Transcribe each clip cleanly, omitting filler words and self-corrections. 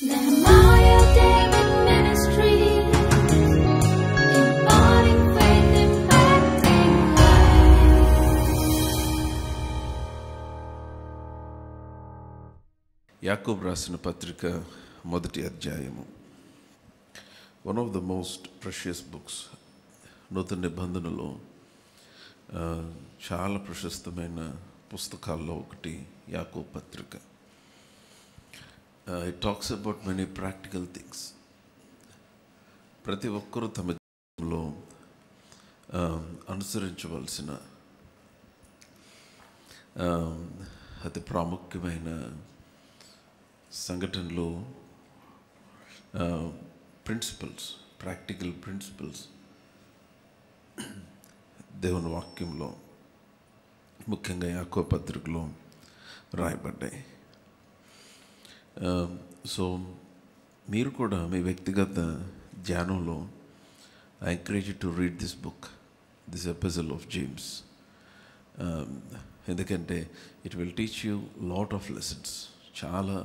Nehemiah David Ministries, imparting faith, impacting lives. యాకోబు రాసిన పత్రిక మొదటి అధ్యాయము. One of the most precious books. నూతన నిబంధనలో చాలా ప్రశస్తమైన పుస్తకాల్లో ఒకటి యాకోబు పత్రిక. It talks about many practical things. ప్రతి ఒక్కరూ తమ జీవితంలో అనుసరించవలసిన అతి ప్రాముఖ్యమైన సంఘటనలు, ప్రిన్సిపల్స్, ప్రాక్టికల్ ప్రిన్సిపల్స్ దేవుని వాక్యంలో, ముఖ్యంగా యాకోబు పత్రికలో రాయబడ్డాయి. సో మీరు కూడా మీ వ్యక్తిగత ధ్యానంలో I encourage you to read this book, this episode of James. ఎందుకంటే it will teach you lot of lessons. చాలా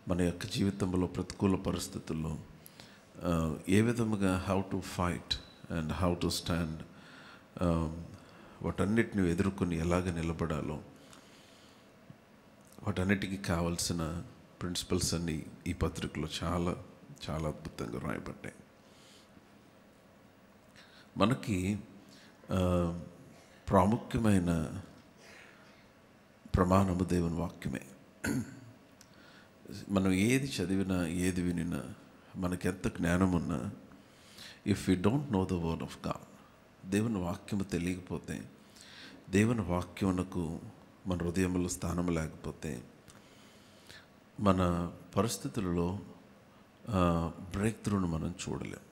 మన యొక్క జీవితంలో ప్రతికూల పరిస్థితుల్లో ఏ విధముగా how to fight and how to stand, వాటన్నిటిని ఎదుర్కొని ఎలాగ నిలబడాలో, వాటన్నిటికీ కావాల్సిన ప్రిన్సిపల్స్ అన్నీ ఈ పత్రికలో చాలా చాలా అద్భుతంగా రాయబడ్డాయి. మనకి ప్రాముఖ్యమైన ప్రమాణము దేవుని వాక్యమే. మనం ఏది చదివినా, ఏది వినినా, మనకెంత జ్ఞానం ఉన్నా, if you don't know the word of God, దేవుని వాక్యము తెలియకపోతే, దేవుని వాక్యమునకు మన హృదయంలో స్థానం లేకపోతే, మన పరిస్థితులలో బ్రేక్ త్రూను మనం చూడలేం.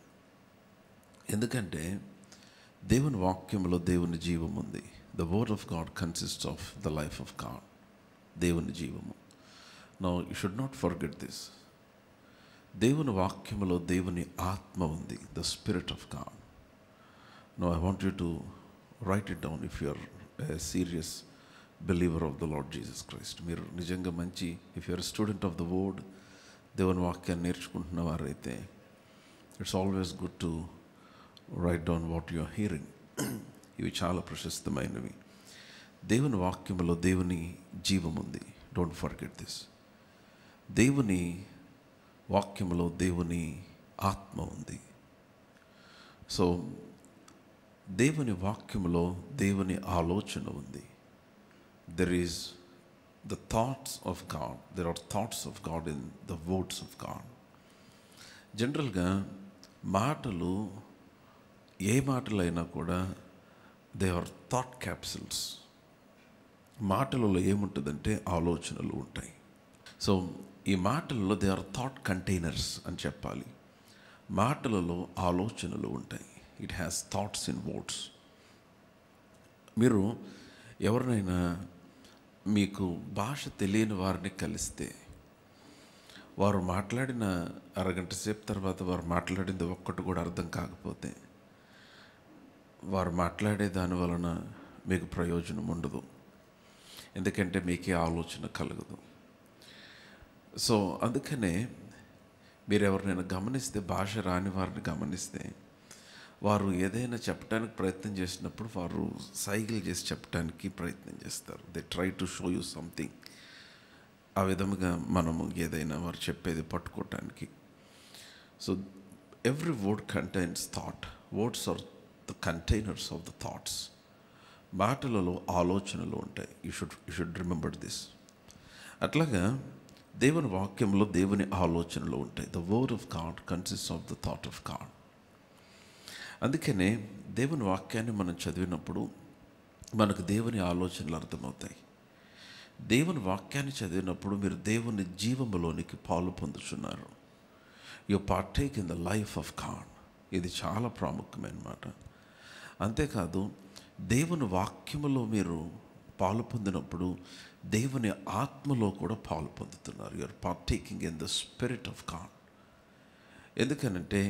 ఎందుకంటే దేవుని వాక్యంలో దేవుని జీవం ఉంది. The word of God consists of the life of God. దేవుని జీవము. Now you should not forget this. దేవుని వాక్యములో దేవుని ఆత్మ ఉంది, the spirit of God. Now I want you to write it down if you are a serious believer of the Lord Jesus Christ. మీరు నిజంగా మంచి, if you are student of the word, దేవుని వాక్యాన్ని నేర్చుకుంటున్న వారైతే it's always good to write down what you are hearing. ఇవి చాలా ప్రశస్తమైనవి. దేవుని వాక్యములో దేవుని జీవం ఉంది. Don't forget this. దేవుని వాక్యములో దేవుని ఆత్మ ఉంది. సో దేవుని వాక్యములో దేవుని ఆలోచన ఉంది. There is the thoughts of God. There are thoughts of God in the words of God. జనరల్గా మాటలు, ఏ మాటలైనా కూడా దే ఆర్ థాట్ క్యాప్సుల్స్. మాటలలో ఏముంటుందంటే ఆలోచనలు ఉంటాయి. సో ఈ మాటలలో దే ఆర్ థాట్ కంటైనర్స్ అని చెప్పాలి. మాటలలో ఆలోచనలు ఉంటాయి. It has thoughts in words. మీరు ఎవరినైనా, మీకు భాష తెలియని వారిని కలిస్తే, వారు మాట్లాడిన అరగంట సేపు తర్వాత వారు మాట్లాడింది ఒక్కటి కూడా అర్థం కాకపోతే, వారు మాట్లాడే దాని వలన మీకు ప్రయోజనం ఉండదు. ఎందుకంటే మీకే ఆలోచన కలగదు. సో అందుకనే మీరు ఎవరినైనా గమనిస్తే, భాష రాని వారిని గమనిస్తే, వారు ఏదైనా చెప్పడానికి ప్రయత్నం చేసినప్పుడు వారు సైకిల్ చేసి చెప్పడానికి ప్రయత్నం చేస్తారు. They try to show you something. ఆ విధముగా మనము ఏదైనా వారు చెప్పేది పట్టుకోవటానికి. So every word contains thought. Words are the containers of the thoughts. మాటలలో ఆలోచనలు ఉంటాయి. You should remember this. అట్లాగా దేవుని వాక్యంలో దేవుని ఆలోచనలు ఉంటాయి. The word of God consists of the thought of God. అందుకనే దేవుని వాక్యాన్ని మనం చదివినప్పుడు మనకు దేవుని ఆలోచనలు అర్థమవుతాయి. దేవుని వాక్యాన్ని చదివినప్పుడు మీరు దేవుని జీవములోనికి పాలు పొందుతున్నారు. You partake in the life of God. ఇది చాలా ప్రాముఖ్యమైన మాట. అంతేకాదు, దేవుని వాక్యములో మీరు పాలు పొందినప్పుడు దేవుని ఆత్మలో కూడా పాలు పొందుతున్నారు. You are partaking in the spirit of God. ఎందుకనంటే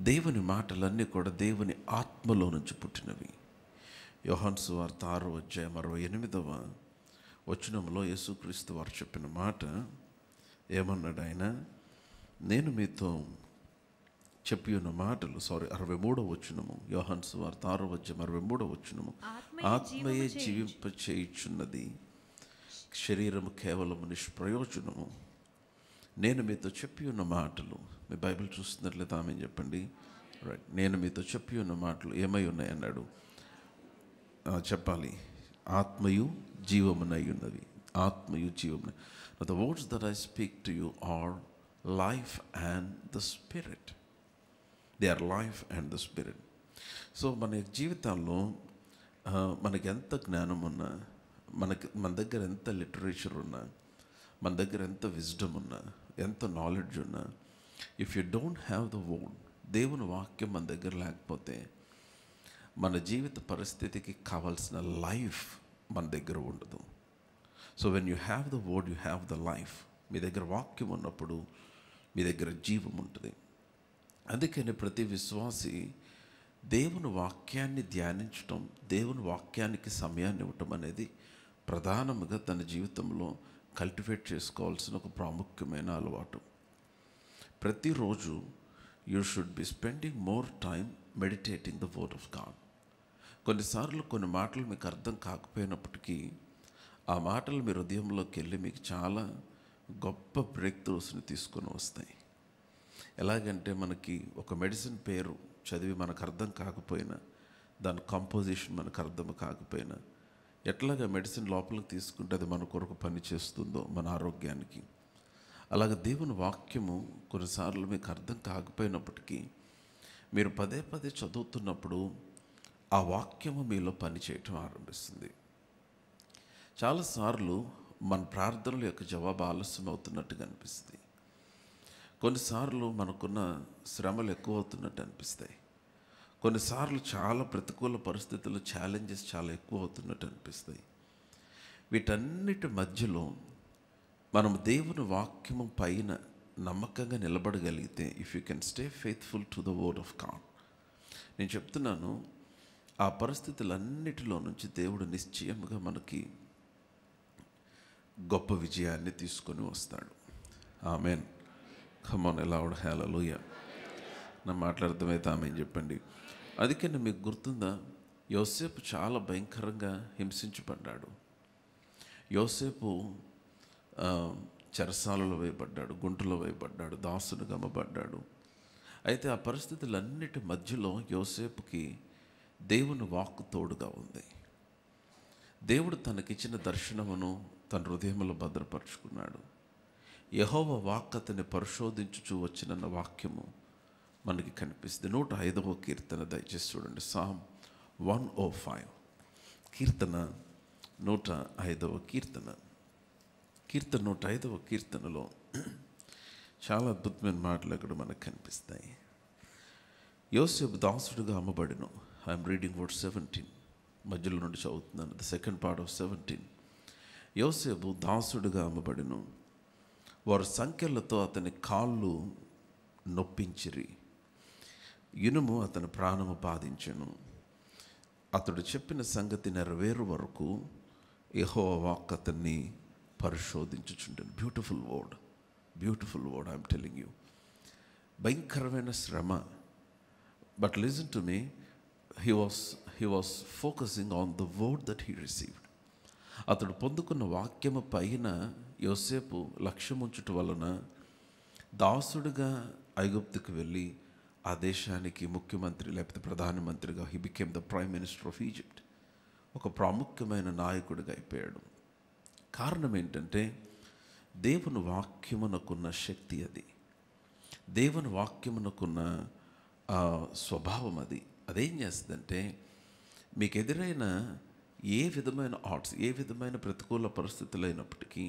దేవుని మాటలన్నీ కూడా దేవుని ఆత్మలో నుంచి పుట్టినవి. యోహాను సువార్త 6వ అధ్యాయం 68వ వచనంలో యేసుక్రీస్తు వారు చెప్పిన మాట ఏమన్నాడు ఆయన? నేను మీతో చెప్పి ఉన్న మాటలు 63వ వచనము, యోహాను సువార్త 6వ అధ్యాయం 63వ వచనము, ఆత్మయే జీవింప చేయుచున్నది, శరీరము కేవలము నిష్ప్రయోజనము. నేను మీతో చెప్పి ఉన్న మాటలు, మీ బైబిల్ చూస్తున్నట్లయితే ఆమె చెప్పండి. రైట్, నేను మీతో చెప్పి ఉన్న మాటలు ఏమై ఉన్నాయి అన్నాడు. చెప్పాలి, ఆత్మయు జీవమునై ఉన్నవి. ఆత్మయు జీవమునై. The words that I speak to you are life and the spirit. They are life and the spirit. So మన జీవితాల్లో మనకి ఎంత జ్ఞానం ఉన్నా, మన దగ్గర ఎంత లిటరేచర్ ఉన్నా, మన దగ్గర ఎంత విజ్డమ్ ఉన్నా, ఎంత నాలెడ్జ్ ఉన్నా, if you don't have the word, దేవుని వాక్యం మన దగ్గర లేకపోతే మన జీవిత పరిస్థితికి కావాల్సిన లైఫ్ మన దగ్గర ఉండదు. So when you have the word, you have the life. మీ దగ్గర వాక్యం ఉన్నప్పుడు మీ దగ్గర జీవం ఉంటుంది. అందుకని ప్రతి విశ్వాసి దేవుని వాక్యాన్ని ధ్యానించటం, దేవుని వాక్యానికి సమయాన్ని ఇవ్వటం అనేది ప్రధానంగా తన జీవితంలో కల్టివేట్ చేసుకోవాల్సిన ఒక ప్రాముఖ్యమైన అలవాటు. ప్రతిరోజు you should be spending more time meditating the word of God. కొన్నిసార్లు కొన్ని మాటలు మీకు అర్థం కాకపోయినప్పటికీ ఆ మాటలు మీ హృదయంలోకి వెళ్ళి మీకు చాలా గొప్ప బ్రేక్ త్రూస్ని తీసుకొని వస్తాయి. ఎలాగంటే మనకి ఒక మెడిసిన్ పేరు చదివి మనకు అర్థం కాకపోయినా, దాని కంపోజిషన్ మనకు అర్థం కాకపోయినా, ఎట్లాగా మెడిసిన్ లోపలికి తీసుకుంటే అది మన కొరకు పని చేస్తుందో మన ఆరోగ్యానికి, అలాగే దేవుని వాక్యము కొన్నిసార్లు మీకు అర్థం కాకపోయినప్పటికీ మీరు పదే పదే చదువుతున్నప్పుడు ఆ వాక్యము మీలో పని చేయటం ఆరంభిస్తుంది. చాలాసార్లు మన ప్రార్థనల యొక్క జవాబు ఆలస్యం అవుతున్నట్టుగా అనిపిస్తుంది. కొన్నిసార్లు మనకున్న శ్రమలు ఎక్కువ అవుతున్నట్టు అనిపిస్తాయి. కొన్నిసార్లు చాలా ప్రతికూల పరిస్థితులు, ఛాలెంజెస్ చాలా ఎక్కువ అవుతున్నట్టు అనిపిస్తాయి. వీటన్నిటి మధ్యలో మనం దేవుని వాక్యము పైన నమ్మకంగా నిలబడగలిగితే, if you can stay faithful to the word of God, నేను చెప్తున్నాను, ఆ పరిస్థితులన్నిటిలో నుంచి దేవుడు నిశ్చయముగా మనకి గొప్ప విజయాన్ని తీసుకొని వస్తాడు. ఆమెన్. కమ్ ఆన్ లౌడ్ హల్లెలూయా. నా మాట్లాడతామైతే ఆమె చెప్పండి. అందుకని మీకు గుర్తుందా, యోసేపు చాలా భయంకరంగా హింసించబడ్డాడు. యోసేపు చెరసాలలో వేయబడ్డాడు, గుంటలో వేయబడ్డాడు, దాసుడు గమ్మబడ్డాడు. అయితే ఆ పరిస్థితులన్నిటి మధ్యలో యోసేపుకి దేవుని వాక్కు తోడుగా ఉంది. దేవుడు తనకిచ్చిన దర్శనమును తన హృదయంలో భద్రపరుచుకున్నాడు. యెహోవా వాక్కు అతన్ని పరిశోధించుచూ వచ్చినన్న వాక్యము మనకి కనిపిస్తుంది. 105వ కీర్తన దయచేసి చూడండి. సామ్ 105, కీర్తన 105వ కీర్తన. 105వ కీర్తనలో చాలా అద్భుతమైన మాటలు అక్కడ మనకు కనిపిస్తాయి. యోసేపు దాసుడుగా అమ్మబడిను. ఐఎమ్ రీడింగ్ వర్డ్ 17, మధ్యలో నుండి చదువుతున్నాను. The second part of 17. యోసేపు దాసుడుగా అమ్మబడిను. వారు సంఖ్యలతో అతని కాళ్ళు నొప్పించిరి, ఇనుము అతని ప్రాణము బాధించెను. అతడు చెప్పిన సంగతి నెరవేరు వరకు యెహోవా వాక్కు అతన్ని పరిశోధించుచుండెను. Beautiful word, beautiful word. I'm telling you, భయంకరమైన శ్రమ. But listen to me, he was focusing on the word that he received. అతడు పొందుకున్న వాక్యము పైన యోసేపు లక్ష్యం ఉంచుట వలన దాసుడుగా ఐగుప్తుకు వెళ్ళి ఆ దేశానికి ముఖ్యమంత్రి లేకపోతే ప్రధానమంత్రిగా he became the prime minister of Egypt. ఒక ప్రాముఖ్యమైన నాయకుడిగా అయిపోయాడు. కారణం ఏంటంటే దేవుని వాక్యమునకున్న శక్తి అది, దేవుని వాక్యమునకున్న స్వభావం అది. అదేం చేస్తుందంటే మీకు ఎదురైన ఏ విధమైన ఆర్ట్స్, ఏ విధమైన ప్రతికూల పరిస్థితులు అయినప్పటికీ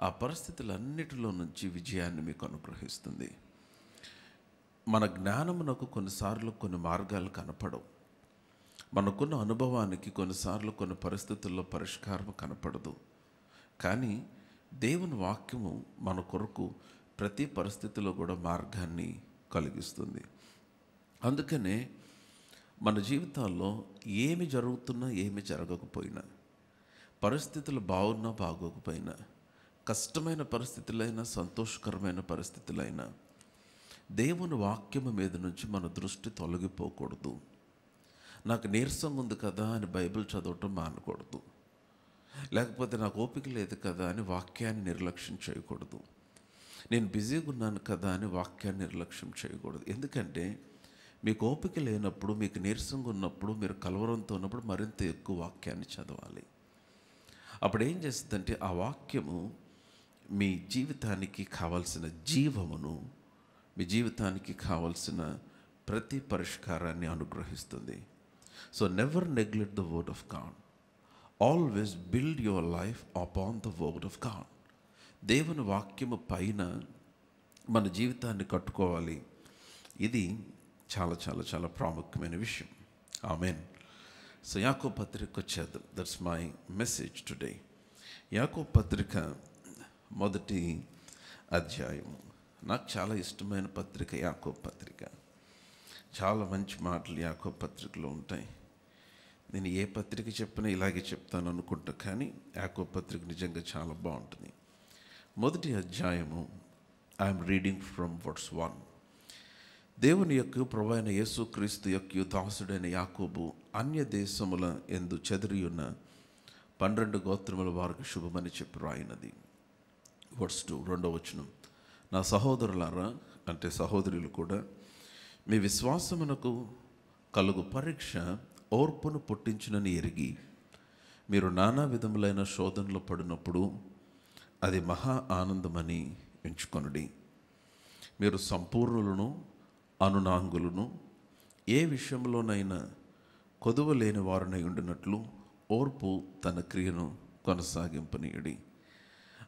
ఆ పరిస్థితులన్నిటిలో నుంచి విజయాన్ని మీకు అనుగ్రహిస్తుంది. మన జ్ఞానమునకు కొన్నిసార్లు కొన్ని మార్గాలు కనపడవు. మనకున్న అనుభవానికి కొన్నిసార్లు కొన్ని పరిస్థితుల్లో పరిష్కారం కనపడదు. కానీ దేవుని వాక్యము మన కొరకు ప్రతి పరిస్థితిలో కూడా మార్గాన్ని కలిగిస్తుంది. అందుకనే మన జీవితాల్లో ఏమి జరుగుతున్నా, ఏమి జరగకపోయినా, పరిస్థితులు బాగున్నా బాగోకపోయినా, కష్టమైన పరిస్థితులైనా సంతోషకరమైన పరిస్థితులైనా, దేవుని వాక్యము మీద నుంచి మన దృష్టి తొలగిపోకూడదు. నాకు నీరసంగా ఉంది కదా అని బైబిల్ చదవటం మానకూడదు. లేకపోతే నాకు ఓపిక లేదు కదా అని వాక్యాన్ని నిర్లక్ష్యం చేయకూడదు. నేను బిజీగా ఉన్నాను కదా అని వాక్యాన్ని నిర్లక్ష్యం చేయకూడదు. ఎందుకంటే మీకు ఓపిక లేనప్పుడు, మీకు నీరసంగా ఉన్నప్పుడు, మీరు కలవరంతో ఉన్నప్పుడు మరింత ఎక్కువ వాక్యాన్ని చదవాలి. అప్పుడు ఏం చేస్తుందంటే ఆ వాక్యము మీ జీవితానికి కావాల్సిన జీవమును, మీ జీవితానికి కావాల్సిన ప్రతి పరిష్కారాన్ని అనుగ్రహిస్తుంది. So never neglect the word of God. Always build your life upon the word of God. దేవుని వాక్యము పైన మన జీవితాన్ని కట్టుకోవాలి. ఇది చాలా చాలా చాలా ప్రాముఖ్యమైన విషయం. ఆమెన్. సో యాకోబు పత్రిక వచ్చేద్దాం. That's my message today. యాకోబు పత్రిక మొదటి అధ్యాయం. నాకు చాలా ఇష్టమైన పత్రిక యాకోబు పత్రిక. చాలా మంచి మాటలు యాకోబు పత్రికలో ఉంటాయి. నేను ఏ పత్రిక చెప్పినా ఇలాగే చెప్తాను అనుకుంటా, కానీ యాకోబు పత్రిక నిజంగా చాలా బాగుంటుంది. మొదటి అధ్యాయము, ఐఎమ్ రీడింగ్ ఫ్రమ్ వర్స్ 1. దేవుని యొక్క ప్రభువైన యేసుక్రీస్తు యొక్క దాసుడైన యాకోబు అన్య దేశముల యందు చెదిరి ఉన్న 12 గోత్రముల వారికి శుభమని చెప్పి రాయినది. వర్స్ 2, 2వ వచనం. నా సహోదరులారా, అంటే సహోదరులు కూడా, మీ విశ్వాసమునకు కలుగు పరీక్ష ఓర్పును పుట్టించునని ఎరిగి మీరు నానా విధములైన శోధనలు పడినప్పుడు అది మహా ఆనందమని ఎంచుకొనుడి. మీరు సంపూర్ణులను అనునాంగులను ఏ విషయంలోనైనా కొదువ లేని వారినై ఉండినట్లు ఓర్పు తన క్రియను కొనసాగింపనీయుడి.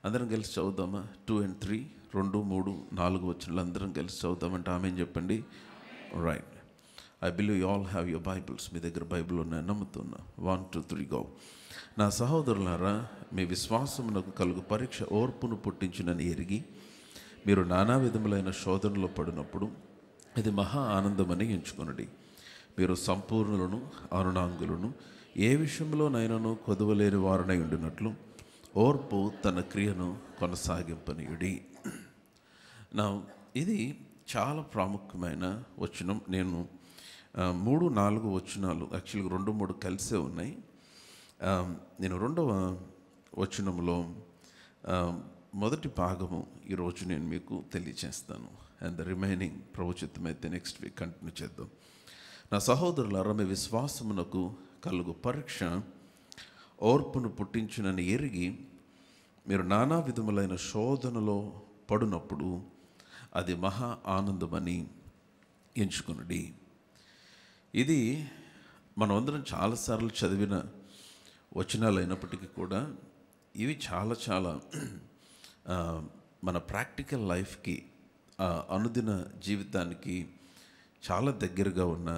అందరం కలిసి చదువుదామా? 2 and 3, 2, 3, 4 వచనాలు అందరం కలిసి చదువుదామంటే ఆమె చెప్పండి. Right. I believe you all have your Bibles. మీ దగ్గర బైబిల్ ఉన్నాయి నమ్ముతున్నా. 1, 2, 3 గో. నా సహోదరులారా, మీ విశ్వాసమునకు కలుగు పరీక్ష ఓర్పును పుట్టించునని ఎరిగి మీరు నానా విధములైన శోధనలో పడినప్పుడు ఇది మహా ఆనందమని ఎంచుకొనుడి. మీరు సంపూర్ణులను అనునాంగులను ఏ విషయంలోనైనాను కొదవలేని వారనై ఉండినట్లు ఓర్పు తన క్రియను కొనసాగింపనీయుడి. నా ఇది చాలా ప్రాముఖ్యమైన వచనం. నేను 3, 4 వచనాలు యాక్చువల్గా 2, 3 కలిసే ఉన్నాయి. నేను 2వ వచనంలో మొదటి భాగము ఈరోజు నేను మీకు తెలియచేస్తాను. అండ్ ద రిమైనింగ్ ప్రవచితమైతే నెక్స్ట్ వీక్ కంటిన్యూ చేద్దాం. నా సహోదరులారా, మీ విశ్వాసమునకు కలుగు పరీక్ష ఓర్పును పుట్టించునని ఎరిగి మీరు నానా విధములైన శోధనలో పడినప్పుడు అది మహా ఆనందమని ఎంచుకొనుడి. ఇది మనం అందరం చాలాసార్లు చదివిన వచనాలు అయినప్పటికీ కూడా ఇవి చాలా చాలా మన ప్రాక్టికల్ లైఫ్కి, అనుదిన జీవితానికి చాలా దగ్గరగా ఉన్న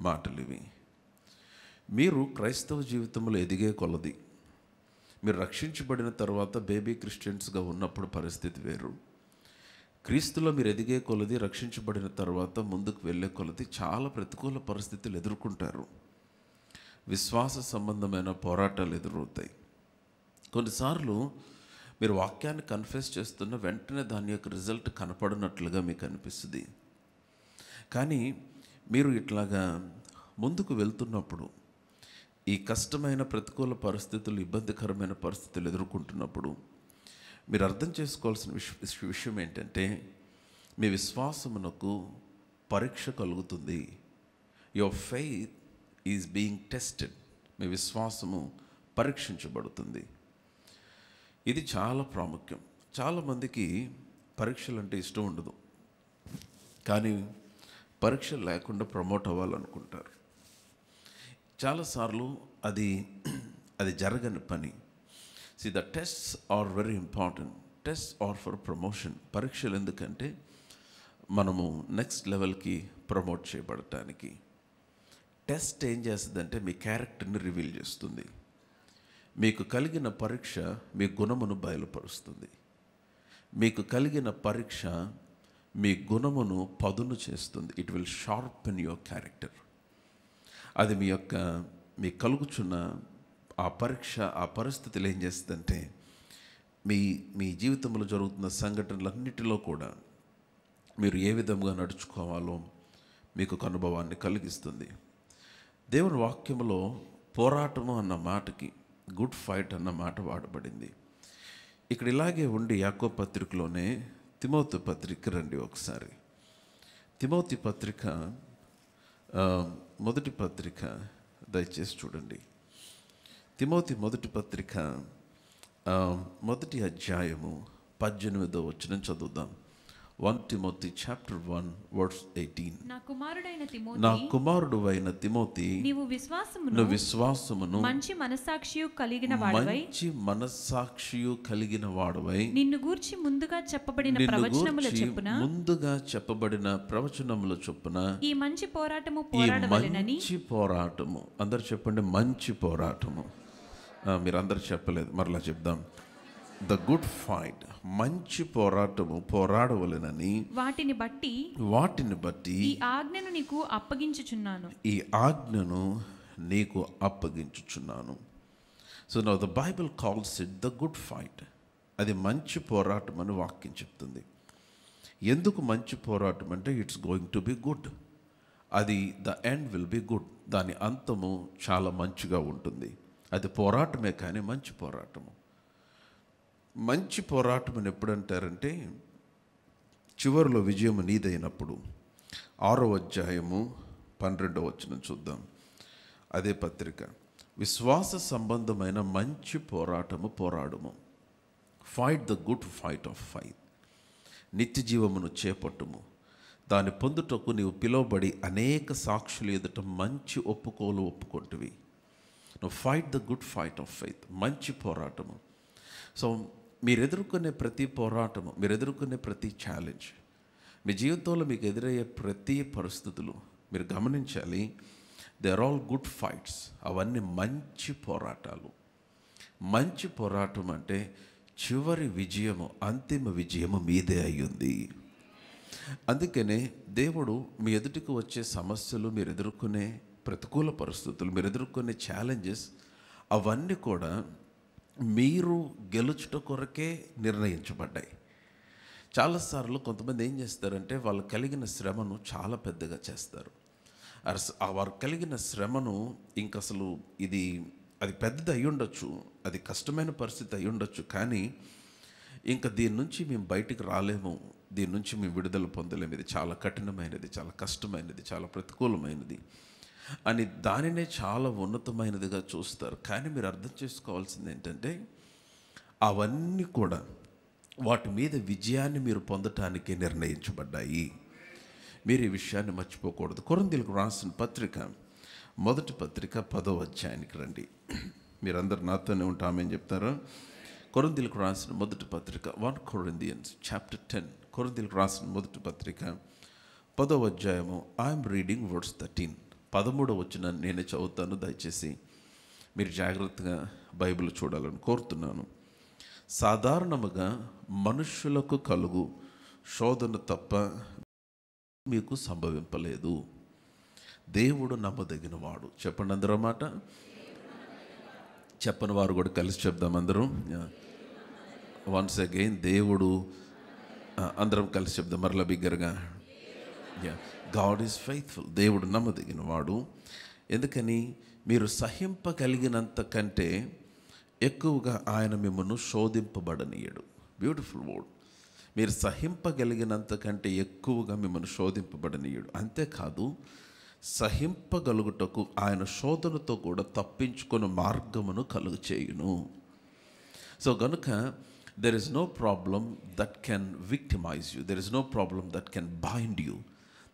మాటలు ఇవి. మీరు క్రైస్తవ జీవితంలో ఎదిగే కొలది, మీరు రక్షించబడిన తర్వాత బేబీ క్రిస్టియన్స్గా ఉన్నప్పుడు పరిస్థితి వేరు. క్రీస్తులో మీరు ఎదిగే కొలది, రక్షించబడిన తర్వాత ముందుకు వెళ్ళే కొలది చాలా ప్రతికూల పరిస్థితులు ఎదుర్కొంటారు. విశ్వాస సంబంధమైన పోరాటాలు ఎదురవుతాయి. కొన్నిసార్లు మీరు వాక్యాన్ని కన్ఫెస్ చేస్తున్న వెంటనే దాని యొక్క రిజల్ట్ కనపడినట్లుగా మీకు అనిపిస్తుంది. కానీ మీరు ఇట్లాగా ముందుకు వెళ్తున్నప్పుడు, ఈ కష్టమైన ప్రతికూల పరిస్థితులు, ఇబ్బందికరమైన పరిస్థితులు ఎదుర్కొంటున్నప్పుడు మీరు అర్థం చేసుకోవాల్సిన విషయం ఏంటంటే, మీ విశ్వాసమునకు పరీక్ష కలుగుతుంది. Your faith is being tested. మీ విశ్వాసము పరీక్షించబడుతుంది. ఇది చాలా ప్రాముఖ్యం. చాలామందికి పరీక్షలు అంటే ఇష్టం ఉండదు, కానీ పరీక్ష లేకుండా ప్రమోట్ అవ్వాలనుకుంటారు. చాలాసార్లు అది జరగని పని. See, the tests are very important. Tests are for promotion. పరీక్షలు ఎందుకంటే మనము నెక్స్ట్ లెవెల్కి ప్రమోట్ చేయబడటానికి. టెస్ట్ ఏం చేస్తుందంటే మీ క్యారెక్టర్ని రివీల్ చేస్తుంది. మీకు కలిగిన పరీక్ష మీ గుణమును బయలుపరుస్తుంది. మీకు కలిగిన పరీక్ష మీ గుణమును పదును చేస్తుంది. It will sharpen your character. అది మీ కలుగుచున్న ఆ పరీక్ష, ఆ పరిస్థితులు ఏం చేస్తుందంటే మీ జీవితంలో జరుగుతున్న సంఘటనలన్నిటిలో కూడా మీరు ఏ విధంగా నడుచుకోవాలో మీకు ఒక అనుభవాన్ని కలిగిస్తుంది. దేవుని వాక్యంలో పోరాటము అన్న మాటకి గుడ్ ఫైట్ అన్న మాట వాడబడింది. ఇక్కడ ఇలాగే ఉండి యాకోబు పత్రికలోనే తిమోతి పత్రిక రండి ఒకసారి. తిమోతి పత్రిక మొదటి పత్రిక దయచేసి చూడండి. తిమోతి మొదటి పత్రిక మొదటి అధ్యాయము 18వ వచనం చదువుదాం. 1 Timothy chapter 1 verse 18. నా కుమారుడు అయిన తిమోతి, నీవు విశ్వాసమును మంచి మనస్సాక్షియు కలిగిన వాడవై నిన్ను గూర్చి ముందుగా చెప్పబడిన ప్రవచనముల చొప్పున ఈ మంచి పోరాటము అందరు చెప్పండి, మంచి పోరాటము. మీరందరూ చెప్పలేదు, మరలా చెప్దాం. ద గుడ్ ఫైట్, మంచి పోరాటము పోరాడవలెనని వాటిని బట్టి ఈ ఆజ్ఞను నీకు అప్పగించుచున్నాను. So now the Bible calls it the good fight. అది మంచి పోరాటం అని వాక్యం చెప్తుంది. ఎందుకు మంచి పోరాటం అంటే it's going to be good. అది the end will be good. దాని అంతము చాలా మంచిగా ఉంటుంది. అది పోరాటమే కానీ మంచి పోరాటము. మంచి పోరాటం అని ఎప్పుడంటారంటే చివరిలో విజయం నీదైనప్పుడు. 6వ అధ్యాయము 12వ వచనం చూద్దాం. అదే పత్రిక. విశ్వాస సంబంధమైన మంచి పోరాటము పోరాడుము. Fight the good fight of faith. నిత్య జీవమును చేపట్టుము. దాన్ని పొందుటకు నీవు పిలువబడి అనేక సాక్షులు ఎదుట మంచి ఒప్పుకొంటివి. నువ్వు fight the good fight of faith. మంచి పోరాటము. సో మీరు ఎదుర్కొనే ప్రతి పోరాటము, మీరు ఎదుర్కొనే ప్రతి ఛాలెంజ్, మీ జీవితంలో మీకు ఎదురయ్యే ప్రతి పరిస్థితులు మీరు గమనించాలి. They are all good fights. అవన్నీ మంచి పోరాటాలు. మంచి పోరాటం అంటే చివరి విజయము, అంతిమ విజయము మీదే అయ్యింది. అందుకనే దేవుడు మీ ఎదుటికి వచ్చే సమస్యలు, మీరు ఎదుర్కొనే ప్రతికూల పరిస్థితులు, మీరు ఎదుర్కొనే ఛాలెంజెస్, అవన్నీ కూడా మీరు గెలుచుట కొరకే నిర్ణయించబడ్డాయి. చాలాసార్లు కొంతమంది ఏం చేస్తారంటే వాళ్ళు కలిగిన శ్రమను చాలా పెద్దగా చేస్తారు. వారు కలిగిన శ్రమను అసలు అది పెద్దది అయి ఉండొచ్చు, అది కష్టమైన పరిస్థితి అయి ఉండొచ్చు, కానీ దీని నుంచి మేము బయటికి రాలేము, దీని నుంచి మేము విడుదల పొందలేము, ఇది చాలా కఠినమైనది, చాలా కష్టమైనది, చాలా ప్రతికూలమైనది అని దానినే చాలా ఉన్నతమైనదిగా చూస్తారు. కానీ మీరు అర్థం చేసుకోవాల్సింది ఏంటంటే అవన్నీ కూడా వాటి మీద విజయాన్ని మీరు పొందటానికి నిర్ణయించబడ్డాయి. మీరు ఈ విషయాన్ని మర్చిపోకూడదు. కొరింథీయులకు రాసిన పత్రిక మొదటి పత్రిక 10వ అధ్యాయానికి రండి. మీరందరూ నాతోనే ఉంటామని చెప్తారు. కొరింథీయులకు రాసిన మొదటి పత్రిక 1 Corinthians chapter 10. కొరింథీయులకు రాసిన మొదటి పత్రిక 10వ అధ్యాయము. I'm reading words 13. 13వ వచనం నేనే చదువుతాను. దయచేసి మీరు జాగ్రత్తగా బైబిల్ చూడాలని కోరుతున్నాను. సాధారణముగా మనుష్యులకు కలుగు శోధన తప్ప మీకు సంభవింపలేదు. దేవుడు నమ్మదగిన వాడు. చెప్పండి అందరూ మాట. చెప్పని వారు కూడా కలిసి చెప్దాం అందరం. వన్స్ అగైన్, దేవుడు. అందరం కలిసి చెప్దాం మరలా బిగ్గరగా. God is faithful. దేవుడు నమ్మదగిన వాడు. ఎందుకని? మీరు సహింపగలిగినంత కంటే ఎక్కువగా ఆయన మిమ్మల్ని శోధింపబడనీయడు. Beautiful word. మీరు సహింపగలిగినంత కంటే ఎక్కువగా మిమ్మల్ని శోధింపబడనీయడు. అంతేకాదు, సహింపగలుగుటకు ఆయన శోధనతో కూడా తప్పించుకుని మార్గమును కలుగు చేయును. సో గనుక there is no problem that can victimize you. There is no problem that can bind you.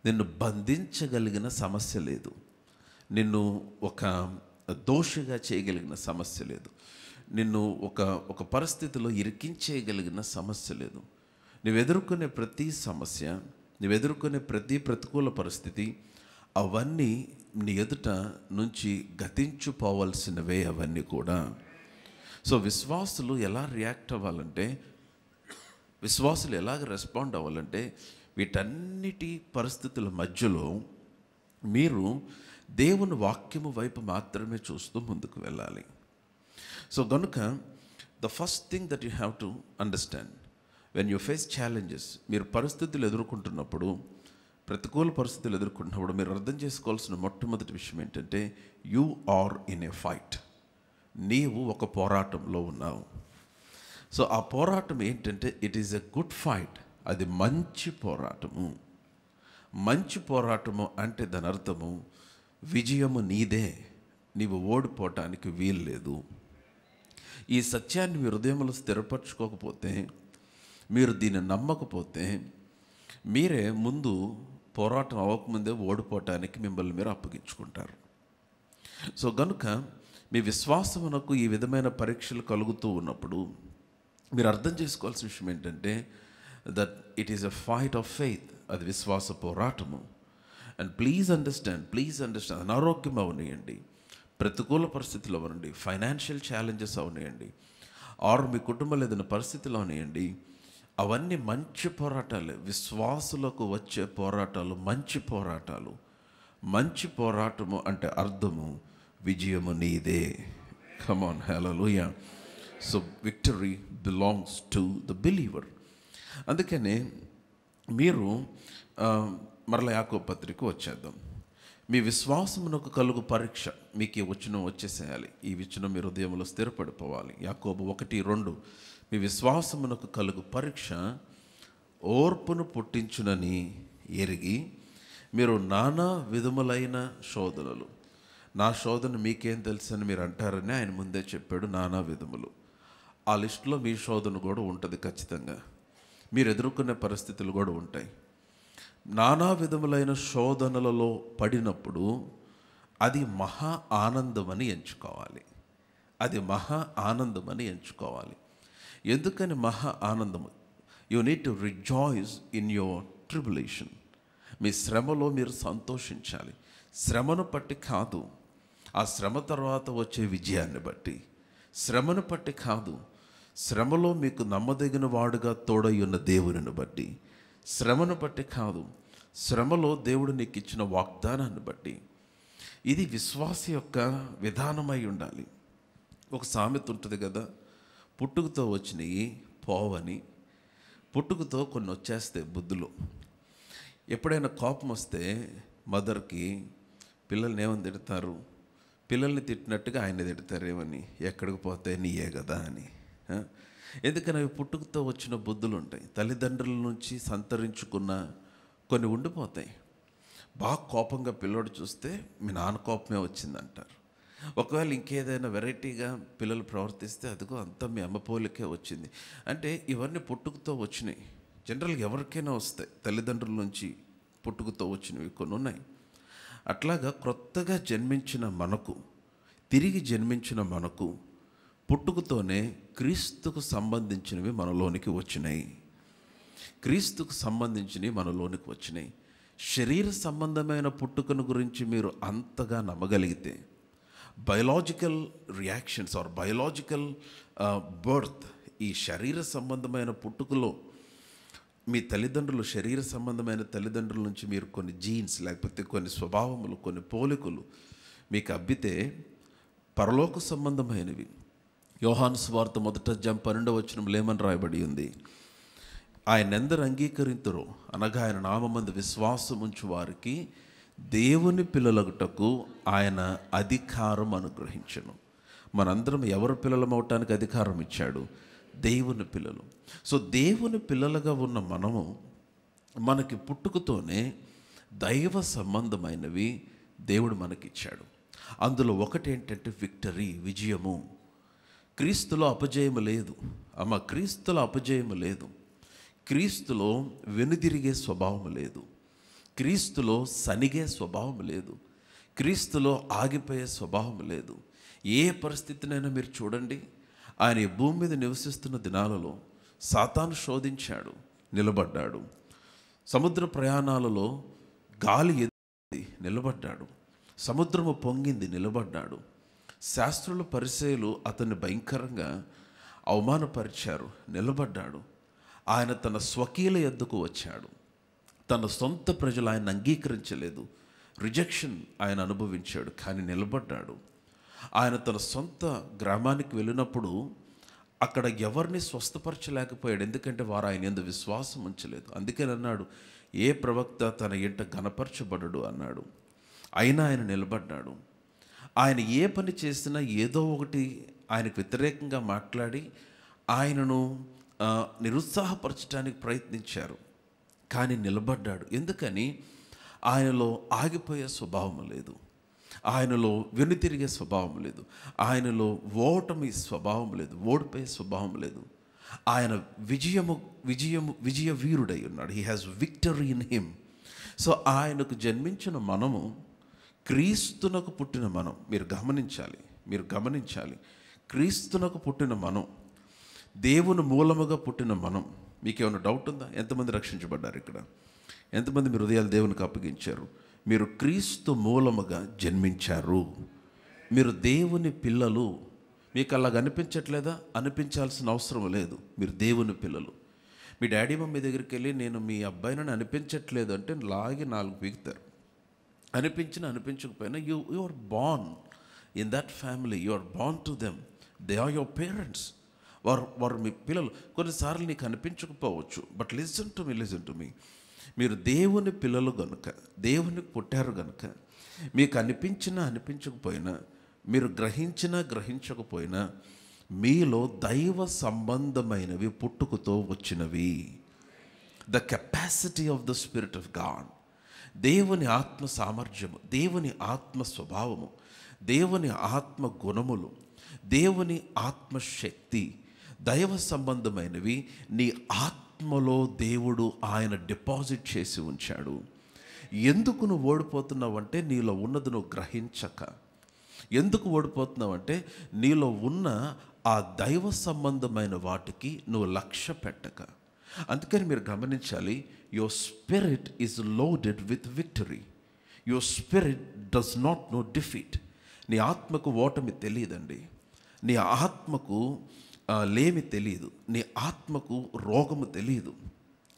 నిన్ను బంధించగలిగిన సమస్య లేదు. నిన్ను ఒక దోషిగా చేయగలిగిన సమస్య లేదు. నిన్ను ఒక పరిస్థితిలో ఇరికించేయగలిగిన సమస్య లేదు. నువ్వు ఎదుర్కొనే ప్రతి సమస్య, నువ్వు ఎదుర్కొనే ప్రతి ప్రతికూల పరిస్థితి, అవన్నీ నీ ఎదుట నుంచి గతించిపోవలసినవే అవన్నీ కూడా. సో విశ్వాసులు ఎలా రియాక్ట్ అవ్వాలంటే, విశ్వాసులు ఎలాగ రెస్పాండ్ అవ్వాలంటే, వీటన్నిటి పరిస్థితుల మధ్యలో మీరు దేవుని వాక్యము వైపు మాత్రమే చూస్తూ ముందుకు వెళ్ళాలి. సో గనుక the first thing that you have to understand, when you face challenges, మీరు పరిస్థితులు ఎదుర్కొంటున్నప్పుడు, ప్రతికూల పరిస్థితులు ఎదుర్కొంటున్నప్పుడు మీరు అర్థం చేసుకోవాల్సిన మొట్టమొదటి విషయం ఏంటంటే you are in a fight. నీవు ఒక పోరాటంలో ఉన్నావు. సో ఆ పోరాటం ఏంటంటే it is a good fight. అది మంచి పోరాటము. మంచి పోరాటము అంటే దాని అర్థము విజయము నీదే, నీవు ఓడిపోవటానికి వీలు లేదు. ఈ సత్యాన్ని మీ హృదయంలో స్థిరపరచుకోకపోతే, మీరు దీన్ని నమ్మకపోతే, మీరే ముందు పోరాటం అవ్వకముందే ఓడిపోవటానికి మిమ్మల్ని మీరు అప్పగించుకుంటారు. సో గనుక మీ విశ్వాసమునకు ఈ విధమైన పరీక్షలు కలుగుతూ ఉన్నప్పుడు మీరు అర్థం చేసుకోవాల్సిన విషయం ఏంటంటే that it is a fight of faith. అది విశ్వాస పోరాటము. అండ్ ప్లీజ్ అండర్స్టాండ్ అనారోగ్యం అవనియండి, ప్రతికూల పరిస్థితులు అవనండి, ఫైనాన్షియల్ ఛాలెంజెస్ అవనియండి, ఆరు మీ కుటుంబంలో ఏదైనా పరిస్థితులు అవనియండి, అవన్నీ మంచి పోరాటాలే. విశ్వాసులకు వచ్చే పోరాటాలు మంచి పోరాటాలు. మంచి పోరాటము అంటే అర్థము విజయము నీదే. Come on, hallelujah. So victory belongs to the believer. అందుకనే మీరు మరల యాకోబు పత్రిక వచ్చేద్దాం. మీ విశ్వాసమునకు కలుగు పరీక్ష. మీకు ఈ వచనం వచ్చేసేయాలి. ఈ వచనం మీ హృదయంలో స్థిరపడిపోవాలి. యాకోబు 1:2 మీ విశ్వాసమునకు కలుగు పరీక్ష ఓర్పును పుట్టించునని ఎరిగి మీరు నానా విధములైన శోధనలు. నా శోధన మీకేం తెలుసని మీరు అంటారని ఆయన ముందే చెప్పాడు. నానా విధములు. ఆ లిస్టులో మీ శోధన కూడా ఉంటుంది ఖచ్చితంగా. మీరు ఎదుర్కొనే పరిస్థితులు కూడా ఉంటాయి. నానా విధములైన శోధనలలో పడినప్పుడు అది మహా ఆనందమని ఎంచుకోవాలి. అది మహా ఆనందమని ఎంచుకోవాలి. ఎందుకని మహా ఆనందము? You need to rejoice in your tribulation. మీ శ్రమలో మీరు సంతోషించాలి. శ్రమను బట్టి కాదు, ఆ శ్రమ తర్వాత వచ్చే విజయాన్ని బట్టి. శ్రమను బట్టి కాదు, శ్రమలో మీకు నమ్మదగిన వాడుగా తోడై ఉన్న దేవుని బట్టి. శ్రమను బట్టి కాదు, శ్రమలో దేవుడు నీకు ఇచ్చిన వాగ్దానాన్ని బట్టి. ఇది విశ్వాస యొక్క విధానమై ఉండాలి. ఒక సామెత ఉంటుంది కదా, పుట్టుకతో వచ్చినవి పోవని. పుట్టుకతో కొన్ని వచ్చేస్తాయి బుద్ధులు. ఎప్పుడైనా కోపం వస్తే మదర్కి పిల్లల్ని ఏమని తిడతారు? పిల్లల్ని తిట్టినట్టుగా ఆయన్ని తిడతారేమని, ఎక్కడికి పోతే నీయే కదా అని. ఎందుకని అవి పుట్టుకతో వచ్చిన బుద్ధులు ఉంటాయి. తల్లిదండ్రుల నుంచి సంతరించుకున్న కొన్ని ఉండిపోతాయి. బాగా కోపంగా పిల్లోడు చూస్తే మీ నాన్న కోపమే వచ్చిందంటారు. ఒకవేళ ఇంకేదైనా వెరైటీగా పిల్లలు ప్రవర్తిస్తే అదిగో అంతా మీ అమ్మ పోలికే వచ్చింది. అంటే ఇవన్నీ పుట్టుకతో వచ్చినాయి. జనరల్గా ఎవరికైనా వస్తాయి. తల్లిదండ్రుల నుంచి పుట్టుకతో వచ్చినవి కొన్ని ఉన్నాయి. అట్లాగా క్రొత్తగా జన్మించిన మనకు, తిరిగి జన్మించిన మనకు పుట్టుకతోనే క్రీస్తుకు సంబంధించినవి మనలోనికి వచ్చినాయి. క్రీస్తుకు సంబంధించినవి మనలోనికి వచ్చినాయి. శరీర సంబంధమైన పుట్టుకను గురించి మీరు అంతగా నమ్మగలిగితే, biological reactions or biological birth, ఈ శరీర సంబంధమైన పుట్టుకలో మీ తల్లిదండ్రులు, శరీర సంబంధమైన తల్లిదండ్రుల నుంచి మీరు కొన్ని జీన్స్ లేకపోతే కొన్ని స్వభావములు, కొన్ని పోలికలు మీకు అబ్బితే పరలోక సంబంధమైనవి. యోహాను సువార్త 1:12 ఏమని రాయబడి ఉంది? ఆయన ఎందరు అంగీకరింతురో అనగా ఆయన నామమందు విశ్వాసం ఉంచు వారికి దేవుని పిల్లలగుటకు ఆయన అధికారం అనుగ్రహించను. మనందరం ఎవరు పిల్లలం అవటానికి అధికారం ఇచ్చాడు? దేవుని పిల్లలు. సో దేవుని పిల్లలుగా ఉన్న మనము, మనకి పుట్టుకతోనే దైవ సంబంధమైనవి దేవుడు మనకిచ్చాడు. అందులో ఒకటి ఏంటంటే విక్టరీ, విజయము. క్రీస్తులో అపజయము లేదు అమ్మ. క్రీస్తులో అపజయము లేదు. క్రీస్తులో వెనుదిరిగే స్వభావం లేదు. క్రీస్తులో సనిగే స్వభావం లేదు. క్రీస్తులో ఆగిపోయే స్వభావం లేదు. ఏ పరిస్థితినైనా మీరు చూడండి, ఆయన ఈ భూమి మీద నివసిస్తున్న దినాలలో సాతాను శోధించాడు, నిలబడ్డాడు. సముద్ర ప్రయాణాలలో గాలి ఎదిరింది, నిలబడ్డాడు. సముద్రము పొంగింది, నిలబడ్డాడు. శాస్త్రులు, పరిసయ్యులు అతన్ని భయంకరంగా అవమానపరిచారు, నిలబడ్డాడు. ఆయన తన స్వకీయుల యొద్దకు వచ్చాడు. తన సొంత ప్రజలు ఆయన అంగీకరించలేదు, రిజెక్షన్ ఆయన అనుభవించాడు, కానీ నిలబడ్డాడు. ఆయన తన సొంత గ్రామానికి వెళ్ళినప్పుడు అక్కడ ఎవరిని స్వస్థపరచలేకపోయాడు, ఎందుకంటే వారు ఆయన యందు విశ్వాసం ఉంచలేదు. అందుకని అన్నాడు, ఏ ప్రవక్త తన ఇంట ఘనపరచబడడు అన్నాడు. అయినా ఆయన నిలబడ్డాడు. ఆయన ఏ పని చేసినా ఏదో ఒకటి ఆయనకు వ్యతిరేకంగా మాట్లాడి ఆయనను నిరుత్సాహపరచడానికి ప్రయత్నించారు. కానీ నిలబడ్డాడు. ఎందుకని? ఆయనలో ఆగిపోయే స్వభావం లేదు, ఆయనలో వెనుతిరిగే స్వభావం లేదు, ఆయనలో ఓటమి స్వభావం లేదు, ఓడిపోయే స్వభావం లేదు. ఆయన విజయ వీరుడై ఉన్నాడు. He has victory in him. So ఆయనకు జన్మించిన మనము, క్రీస్తునకు పుట్టిన మనం, మీరు గమనించాలి, క్రీస్తునకు పుట్టిన మనం, దేవుని మూలముగా పుట్టిన మనం. మీకేమైనా డౌట్ ఉందా? ఎంతమంది రక్షించబడ్డారు ఇక్కడ? ఎంతమంది మీ హృదయాలు దేవునికి అప్పగించారు? మీరు క్రీస్తు మూలముగా జన్మించారు. మీరు దేవుని పిల్లలు. మీకు అలాగ అనిపించట్లేదా? అనిపించాల్సిన అవసరం లేదు. మీరు దేవుని పిల్లలు. మీ డాడీ మమ్మీ దగ్గరికి వెళ్ళి నేను మీ అబ్బాయిని అనిపించట్లేదు అంటే లాగి 4 పీకుతారు. అనిపించకపోయినా you are born in that family, you are born to them, they are your parents. వారు మీ పిల్లలు. కొన్నిసార్లు నీకు అనిపించకపోవచ్చు, బట్ లిజన్ టు మీ. మీరు దేవుని పిల్లలు గనుక, దేవునికి పుట్టారు గనుక, మీకు అనిపించకపోయినా, మీరు గ్రహించకపోయినా, మీలో దైవ సంబంధమైనవి పుట్టుకతో వచ్చినవి. The capacity of the spirit of God, దేవుని ఆత్మ సామర్థ్యము, దేవుని ఆత్మ స్వభావము, దేవుని ఆత్మ గుణములు, దేవుని ఆత్మశక్తి, దైవ సంబంధమైనవి నీ ఆత్మలో దేవుడు ఆయన డిపాజిట్ చేసి ఉంచాడు. ఎందుకు నువ్వు ఓడిపోతున్నావు అంటే నీలో ఉన్నది నువ్వు గ్రహించక. ఎందుకు ఓడిపోతున్నావు అంటే నీలో ఉన్న ఆ దైవ సంబంధమైన వాటికి నువ్వు లక్ష్య పెట్టక. అందుకని మీరు గమనించాలి, your spirit is loaded with victory. Your spirit does not know defeat. నీ ఆత్మకు ఓటమి తెలియదండి, నీ ఆత్మకు లేమి తెలియదు, నీ ఆత్మకు రోగము తెలియదు,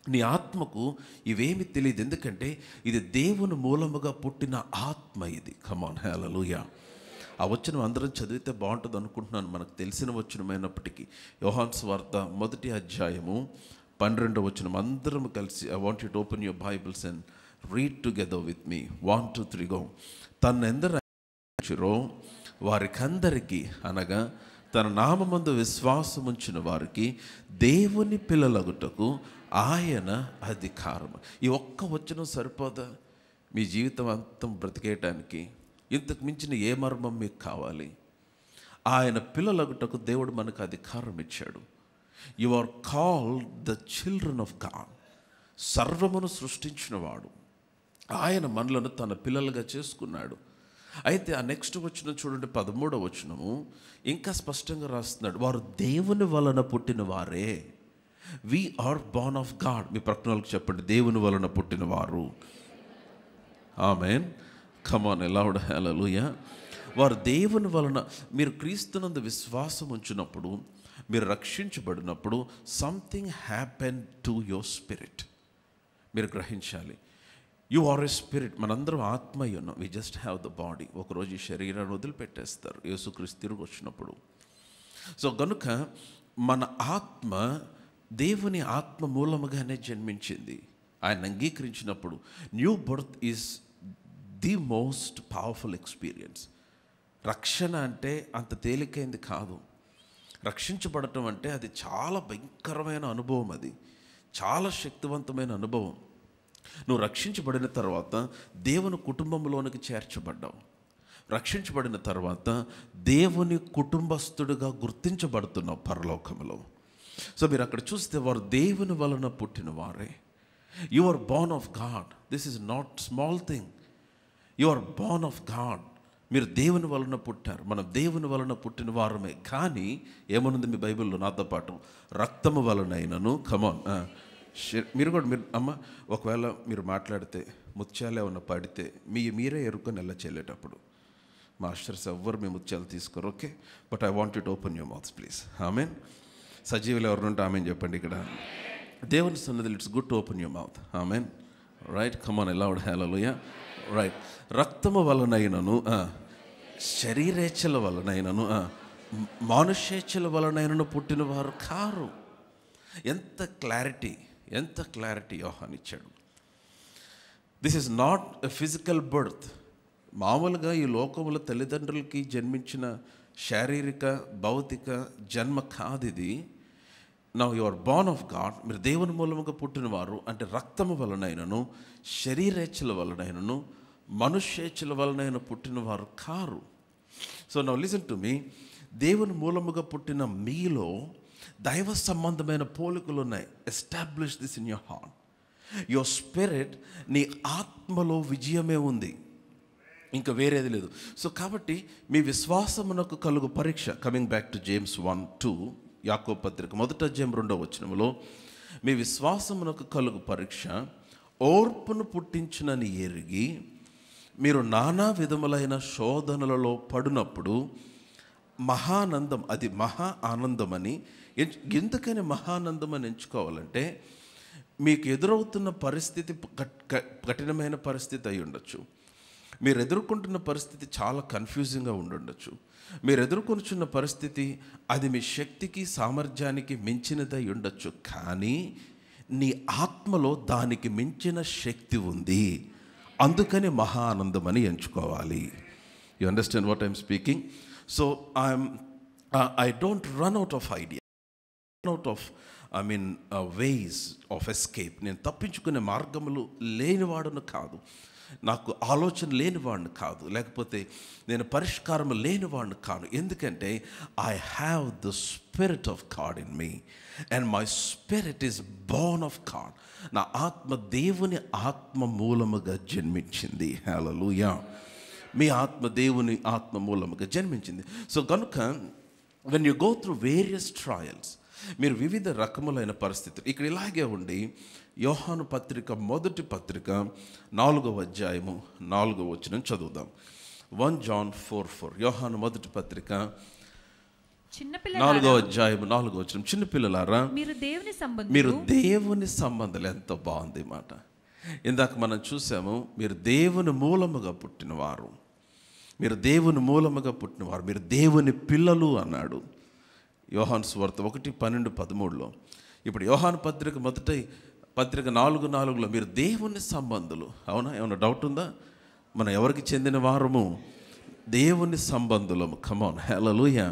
నీ ఆత్మకు ఇవేమి తెలియదు. ఎందుకంటే ఇది దేవుని మూలముగా పుట్టిన ఆత్మ. ఇది కమాన్ హల్లెలూయా. ఆ వచనం అందరం చదివితే బాగుంటుంది అనుకుంటున్నాను, మనకు తెలిసిన వచనమైనప్పటికీ. యోహాను సువార్త 1వ అధ్యాయము 12వ వచనం. అందరం కలిసి, I want you to open your Bibles and read together with me. 1 2 3 go. తన్నెందరో వారికందరికీ, అనగా తన నామమందు విశ్వాసముంచిన వారికి దేవుని పిల్లలగుటకు ఆయన అధికారం. ఈ ఒక్క వచనం సరిపోదా మీ జీవితం అంతం బ్రతికేయటానికి? ఇంతకు మించిన ఏ మర్మం మీకు కావాలి? ఆయన పిల్లలగుటకు దేవుడు మనకు అధికారం ఇచ్చాడు. You are called the children of God. సర్వమును సృష్టించినవాడు ఆయన మనలను తన పిల్లలుగా చేసుకున్నాడు. అయితే ఆ నెక్స్ట్ వచనం చూడండి, 13వ వచనము ఇంకా స్పష్టంగా రాస్తున్నాడు, వారు దేవుని వలన పుట్టిన వారే. We are born of God. మీ ప్రకటనలకు చెప్పండి, దేవుని వలన పుట్టిన వారు. ఆమేన్. Come on loud hallelujah. వారు దేవుని వలన. మీరు క్రీస్తునందు విశ్వాసం ఉంచినప్పుడు, మీరు రక్షించబడినప్పుడు something happen to your spirit. మీరు గ్రహించాలి, యు ఆర్ ఎ స్పిరిట్. మనందరం ఆత్మ ఉన్నాం. We just have the body. ఒకరోజు ఈ శరీరాన్ని వదిలిపెట్టేస్తారు యేసుక్రీస్తు తిరిగి వచ్చినప్పుడు. సో గనుక మన ఆత్మ దేవుని ఆత్మ మూలముగానే జన్మించింది. ఆయన అంగీకరించినప్పుడు new birth is the most powerful experience. రక్షణ అంటే అంత తేలికైంది కాదు. రక్షించబడటం అంటే అది చాలా భయంకరమైన అనుభవం, అది చాలా శక్తివంతమైన అనుభవం. నువ్వు రక్షించబడిన తర్వాత దేవుని కుటుంబంలోనికి చేర్చబడ్డావు. రక్షించబడిన తర్వాత దేవుని కుటుంబస్తుడిగా గుర్తించబడుతున్నావు పరలోకంలో. సో మీరు అక్కడ చూస్తే వారు దేవుని వలన పుట్టిన వారే. You are born of God. This is not small thing. You are born of God. మీరు దేవుని వలన పుట్టారు. మనం దేవుని వలన పుట్టిన వారమే. కానీ ఏమనుంది మీ బైబిల్లో నాతో పాటు? రక్తము వలనైనను. కమాన్. మీరు కూడా మీరు అమ్మ, ఒకవేళ మీరు మాట్లాడితే ముత్యాలు ఏమన్నా పడితే మీరే ఎరుకొని ఎలా చెల్లేటప్పుడు మాస్టర్స్ ఎవ్వరు మీ ముత్యాలు తీసుకోరు. Okay, but I want you to open your mouth please. ఆమెన్. సజీవులు ఎవరుంటే ఆమెన్ చెప్పండి. ఇక్కడ దేవుని సన్నిధిలో it's good to open your mouth. ఆమెన్. Right. Come on loud hallelujah. Right. రక్తము వలనైనను, శరీరేచ్ఛల వలనైనను, మానుషేచ్ఛల వలనైనను పుట్టినవారు కారు. ఎంత క్లారిటీ యోహాను ఇచ్చాడు. This is not a physical birth. మామూలుగా ఈ లోకముల తల్లిదండ్రులకి జన్మించిన శారీరక భౌతిక జన్మ కాదు ఇది. Now you are born of God. మీరు దేవుని మూలముగా పుట్టినవారు అంటే రక్తము వలనైనను శరీరేచ్ఛల వలనైనను మనుష్యేచ్ఛల వలనైన పుట్టినవారు కారు. So now listen to me. దేవుని మూలముగా పుట్టిన మీలో దైవ సంబంధమైన పోలికలు ఉన్నాయి. Establish this in your heart. Your spirit, నీ ఆత్మలో విజయమే ఉంది, ఇంకా వేరేది లేదు. సో కాబట్టి మీ విశ్వాసమునకు కలుగు పరీక్ష. కమింగ్ బ్యాక్ టు జేమ్స్ 1:2, యాకోబు పత్రిక 1:2 మీ విశ్వాసమునకు కలుగు పరీక్ష ఓర్పును పుట్టించునని ఎరిగి మీరు నానా విధములైన శోధనలలో పడినప్పుడు మహానందం, అది మహా ఆనందమని. ఎందుకని మహానందం అని ఎంచుకోవాలంటే మీకు ఎదురవుతున్న పరిస్థితి కఠినమైన పరిస్థితి అయి ఉండొచ్చు. మీరు ఎదుర్కొంటున్న పరిస్థితి చాలా కన్ఫ్యూజింగ్గా ఉండుండొచ్చు. మీరు ఎదుర్కొంటున్న పరిస్థితి అది మీ శక్తికి సామర్థ్యానికి మించినదై ఉండొచ్చు. కానీ నీ ఆత్మలో దానికి మించిన శక్తి ఉంది. అందుకని మహా ఆనందం అని ఎంచుకోవాలి. You understand what I'm speaking? So I don't run out of idea, out of ways of escape. నేను తప్పించుకునే మార్గములు లేనివాడును కాదు, నాకు ఆలోచన లేనివాడిని కాదు, లేకపోతే నేను పరిష్కారం లేనివాడిని కాను. ఎందుకంటే I have the spirit of God in me and my spirit is Born of God. నా ఆత్మ దేవుని ఆత్మ మూలముగా జన్మించింది. హల్లెలూయా. మీ ఆత్మ దేవుని ఆత్మ మూలముగా జన్మించింది. సో కనుక when you go through various trials, మీరు వివిధ రకములైన పరిస్థితులు. ఇక్కడ ఇలాగే ఉండి యోహాను పత్రిక 1 పత్రిక 4:4 చదువుదాం. 1 John 4:4. యోహాను 1 పత్రిక 4:4. చిన్నపిల్లలారా మీరు దేవుని సంబంధాలు. ఎంత బాగుంది మాట. ఇందాక మనం చూసాము, మీరు దేవుని మూలముగా పుట్టినవారు, మీరు దేవుని మూలముగా పుట్టినవారు, మీరు దేవుని పిల్లలు అన్నాడు యోహాను సువార్త 1:12-13. ఇప్పుడు యోహాను పత్రిక 1 పత్రిక 4:4 మీరు దేవుని సంబంధులు. అవునా? ఏమైనా డౌట్ ఉందా? మనం ఎవరికి చెందిన వారము? దేవుని సంబంధులము. కమాన్, హల్లెలూయా.